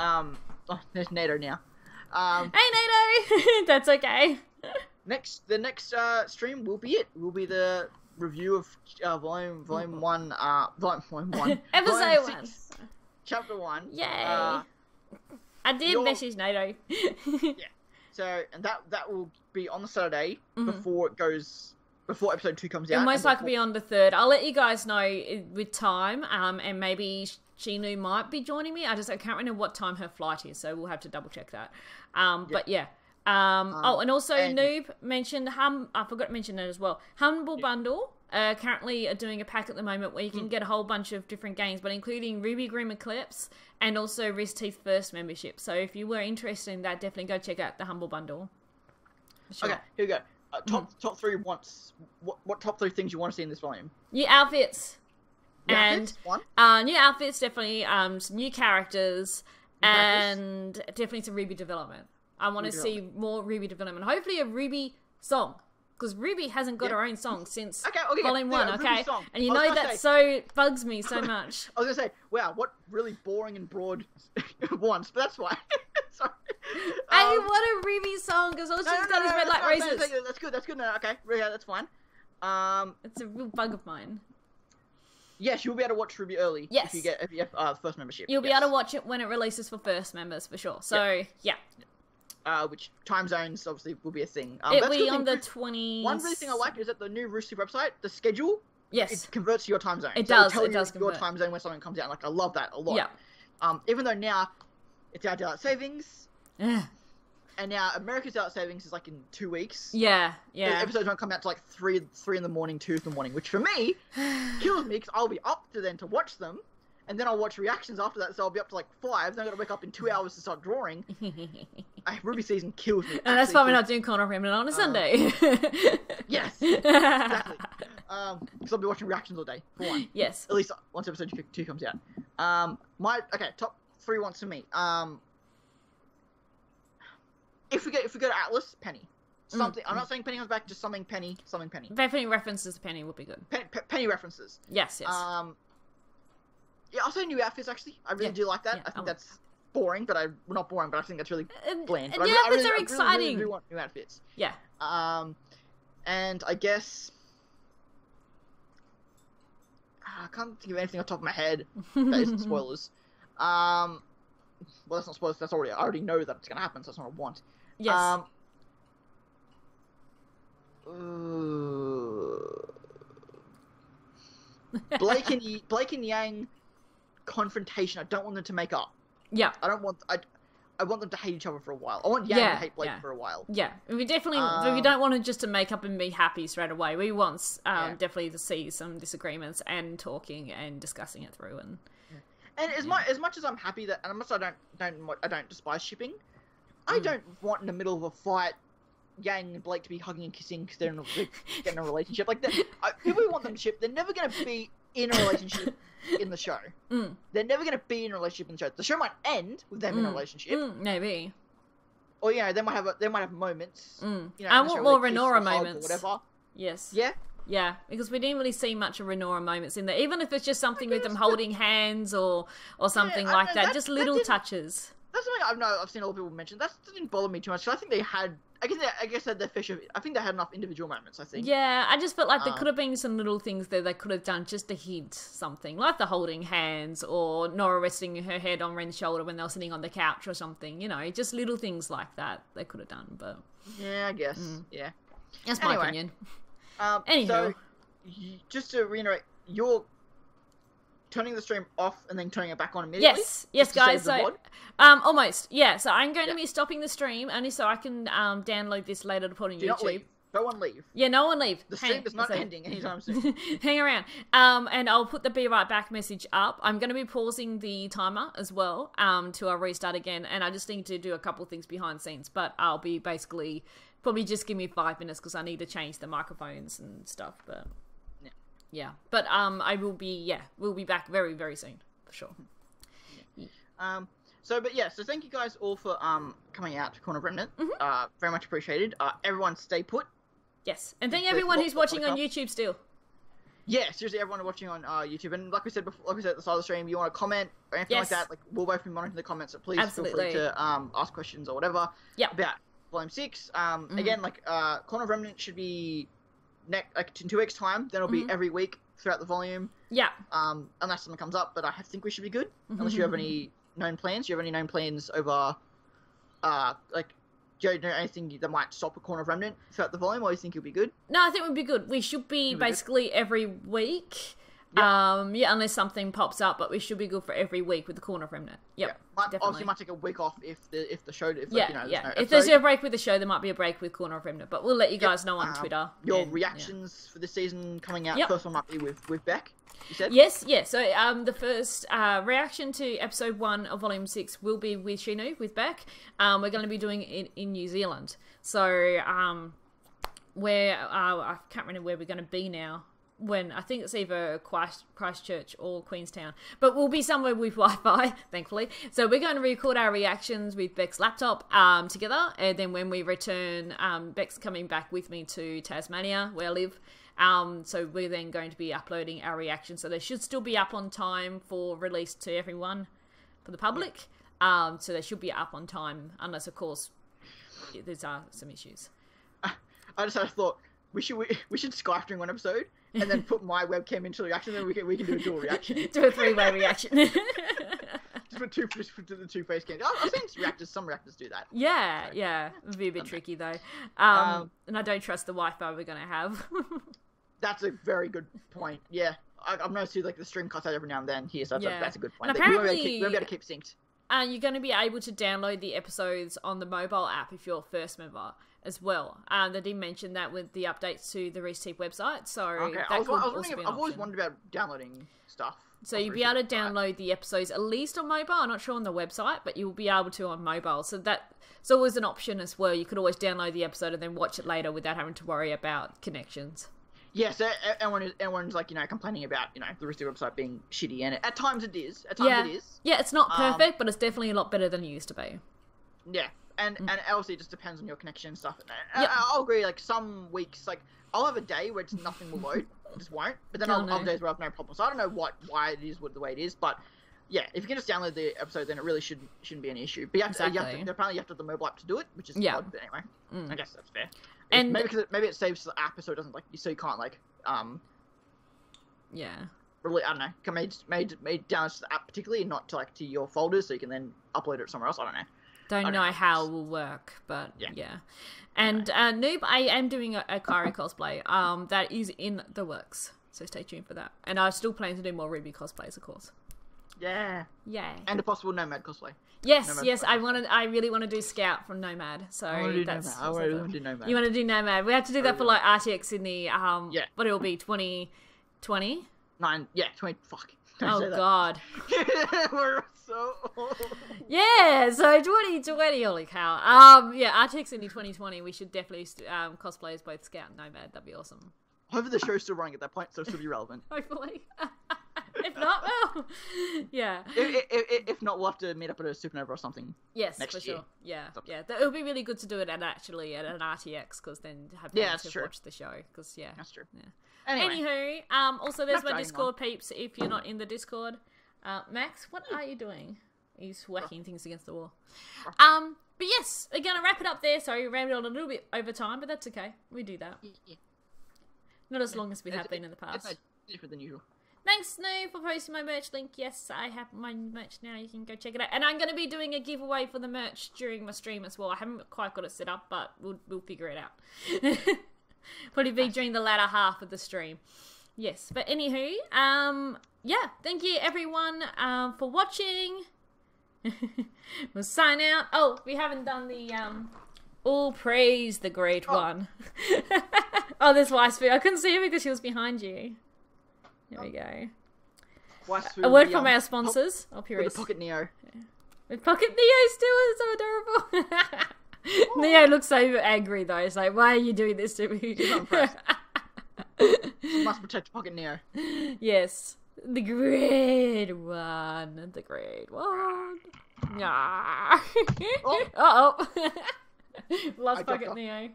there's Nato now. Hey Nato! That's okay. The next stream will be it. Will be the review of volume 1, episode 1, chapter 1. Yay! I did message Nato. So, and that will be on the Saturday before episode 2 comes out. It'll most likely be on the 3rd. I'll let you guys know with time, and maybe Shinu might be joining me. I can't remember what time her flight is, so we'll have to double check that. But yeah. And also Noob mentioned, I forgot to mention that as well. Humble Bundle currently are doing a pack at the moment where you can get a whole bunch of different games, but including RWBY Grim Eclipse and also Rooster Teeth First membership. So if you were interested in that, definitely go check out the Humble Bundle. Sure. Okay, here we go. Top 3 wants. What top 3 things you want to see in this volume? New outfits. New outfits, definitely. Some new characters, and definitely some RWBY development. I want to see more RWBY development. Hopefully a RWBY song. Because RWBY hasn't got her own song since Volume 1, okay? And you know that so bugs me so much. I was going to say, wow, what really boring and broad ones, but that's fine. Sorry. Hey, what a RWBY song, because all she's done is Red Light Races. That's good. No, okay, yeah, that's fine. It's a real bug of mine. Yes, you'll be able to watch RWBY early. Yes. If you have first membership. You'll be able to watch it when it releases for first members, for sure. So, yeah. Which time zones obviously will be a thing. It'll be on the 20s. One really thing I like is that the new Rooster website, the schedule, it converts to your time zone. It does. It'll tell you your time zone when something comes out. Like, I love that a lot. Yeah. Even though now it's our daylight savings, and now America's daylight savings is like in 2 weeks. Yeah. The episodes won't come out to like 3 in the morning, 2 in the morning, which for me kills me because I'll be up to then to watch them. And then I'll watch reactions after that, so I'll be up to like 5. Then I've got to wake up in 2 hours to start drawing. RWBY season kills me. And that's why we're not doing Corner of Remnant on a Sunday. Yes, exactly. Because I'll be watching reactions all day, for one. Yes. At least once episode 2 comes out. Top 3 wants for me. If we go to Atlas, Penny. Something. I'm not saying Penny comes back, just something Penny. Definitely references to Penny would be good. Penny references. Yes. Yeah, I'll say new outfits, actually. I really do like that. I think that's boring, but not boring, but I think that's really bland. New outfits are exciting. I really do want new outfits. Yeah. And I guess... I can't think of anything off the top of my head that isn't spoilers. Well, that's not spoilers. I already know that it's gonna happen, so it's not a want. Yes. Blake and Yang confrontation. I don't want them to make up. Yeah. I want them to hate each other for a while. I want Yang to hate Blake for a while. Yeah, we definitely we don't want to just to make up and be happy straight away. We want definitely to see some disagreements and talking and discussing it through. And as much as I'm happy that, and as much as I don't despise shipping, I don't want in the middle of a fight Yang and Blake to be hugging and kissing because they're getting a relationship. Like, people who want them to ship, they're never going to be in a relationship in the show. They're never going to be in a relationship in the show. The show might end with them in a relationship. Maybe. Or, they might have moments. I want more Renora moments. Or whatever. Yes. Yeah? Yeah, because we didn't really see much of Renora moments in there. Even if it's just something with them holding hands or something like that. Just little touches. That's something I've seen a lot of people mention. That didn't bother me too much. I think they had... I guess they had their fish of... I think they had enough individual moments, I think. Yeah, I just felt like there could have been some little things that they could have done just to hint something. Like the holding hands or Nora resting her head on Ren's shoulder when they were sitting on the couch or something. Just little things like that they could have done, but... Yeah, I guess. Yeah. That's my opinion. Anywho. So, just to reiterate, you're turning the stream off and then turning it back on immediately? Yes, guys. So, almost. Yeah. So I'm going to be stopping the stream only so I can download this later to put on YouTube. Not leave. No one leave. Yeah, no one leave. The stream is not ending anytime soon. Hang around. And I'll put the be right back message up. I'm going to be pausing the timer as well till I restart again. And I just need to do a couple things behind the scenes. But I'll be basically probably just give me 5 minutes because I need to change the microphones and stuff. But yeah. But I will be we'll be back very, very soon for sure. So thank you guys all for coming out to Corner of Remnant. Very much appreciated. Everyone stay put. Yes, and thank everyone who's watching on YouTube still. Yeah, seriously, everyone watching on YouTube. And like we said before, at the start of the stream, you want to comment or anything like that, like we'll both be monitoring the comments, so please feel free to ask questions or whatever about Volume 6. Again, Corner of Remnant should be in 2 weeks' time. Then it'll be every week throughout the volume. Yeah. Unless something comes up, but I think we should be good. Unless you have any known plans. Do you have any known plans over, do you know anything that might stop a Corner of Remnant throughout the volume, or you think you'll be good? No, I think we'll be good. We should be basically every week. Yep. Unless something pops up, but we should be good for every week with the Corner of Remnant. Yep. Obviously, might take a week off if the show. If there's a break with the show, there might be a break with Corner of Remnant, but we'll let you guys know on Twitter. Your reactions for this season coming out. First one might be with Beck. You said? Yes. So the first reaction to episode 1 of Volume 6 will be with Shinu, with Beck. We're going to be doing it in New Zealand. So where I can't remember where we're going to be now. When I think it's either Christchurch or Queenstown, but we'll be somewhere with Wi-Fi, thankfully. So we're going to record our reactions with Beck's laptop together, and then when we return, Beck's coming back with me to Tasmania, where I live. So we're then going to be uploading our reactions, so they should still be up on time for release to everyone, for the public. So they should be up on time, unless of course there's some issues. I just had a thought. We should Skype during one episode and then put my webcam into the reaction, and then we can do a dual reaction. Do a 3-way reaction. Just put the two face cams. I've seen some reactors do that. Yeah. It'd be a bit tricky though. And I don't trust the Wi-Fi we're gonna have. That's a very good point. Yeah, I'm gonna see the stream cuts out every now and then here, so that's a good point. And apparently, we won't be able to keep synced. You're going to be able to download the episodes on the mobile app if you're a first member as well. They did mention that with the updates to the Rooster Teeth website. So I've always wondered about downloading stuff. So you'll be able to download the episodes at least on mobile. I'm not sure on the website, but you'll be able to on mobile. So that's always an option as well. You could always download the episode and then watch it later without having to worry about connections. Yeah, so everyone's complaining about, the Rooster website being shitty, and at times it is. It is. Yeah, it's not perfect, but it's definitely a lot better than it used to be. Yeah, and obviously it just depends on your connection and stuff. I'll agree, some weeks, I'll have a day where nothing will load, it just won't, but then I'll have days where I have no problem. So I don't know why it is the way it is, but yeah, if you can just download the episode, then it really shouldn't be an issue. But apparently you have to have the mobile app to do it, which is odd, but anyway, I guess that's fair. And maybe it saves the app so it doesn't so you can't really, I don't know, made down to the app particularly, and not to like to your folders, so you can then upload it somewhere else. I don't know. Don't know how it will work, but yeah. And Noob, I am doing a Kyrie cosplay. That is in the works, so stay tuned for that. And I still plan to do more RWBY cosplays, of course. Yeah. Yeah. And a possible Nomad cosplay. Yes, Nomad yes. cosplay. I really want to do Scout from Nomad. So I want to do that's. Nomad. I want to do Nomad. You want to do Nomad? We have to do that for like RTX in the What it'll be 2020. 20. Fuck. Oh God. We're so old. Yeah, so 2020, holy cow. RTX in the 2020, we should definitely cosplay as both Scout and Nomad. That'd be awesome. Hopefully the show's still running at that point, so it'll still be relevant. Hopefully. If not, well, yeah. If not, we'll have to meet up at a Supernova or something. Yes, next for year. sure. Yeah. It would be really good to do it at an RTX, because then have time to watch the show. Because that's true. Yeah. Anyway. Anywho, also there's my Discord peeps. If you're not in the Discord, Max, what are you doing? He's whacking things against the wall. But yes, we're gonna wrap it up there. Sorry, we ran it on a little bit over time, but that's okay. We do that. Yeah. Not as long as we have been in the past. It's different than usual. Thanks, Snoop, for posting my merch link. Yes, I have my merch now. You can go check it out. And I'm going to be doing a giveaway for the merch during my stream as well. I haven't quite got it set up, but we'll figure it out. Probably be during the latter half of the stream. Yes, but anywho, thank you everyone for watching. We'll sign out. Oh, we haven't done the all praise the great one. Oh, there's Weissfu. I couldn't see her because she was behind you. There we go. A word from our sponsors. With the Pocket Neo. Yeah. With Pocket Neo still, it's so adorable. Neo looks so angry though. It's like, why are you doing this to me? She's not impressed. Must protect Pocket Neo. Yes. The great one. The great one. Yeah. Uh-oh. Lost Pocket Neo.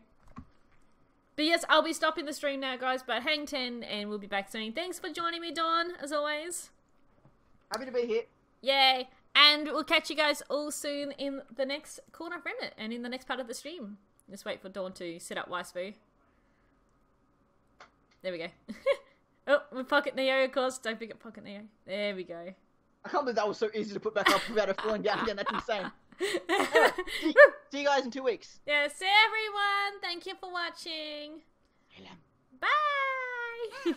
But yes, I'll be stopping the stream now, guys, but hang 10 and we'll be back soon. Thanks for joining me, Dawn, as always. Happy to be here. Yay. And we'll catch you guys all soon in the next corner of Remnant and in the next part of the stream. Just wait for Dawn to set up Weissfu. There we go. Oh, with Pocket Neo, of course. Don't forget Pocket Neo. There we go. I can't believe that was so easy to put back up without it falling down again. That's insane. Anyway, see you guys in 2 weeks. Yes, everyone. Thank you for watching. Bye.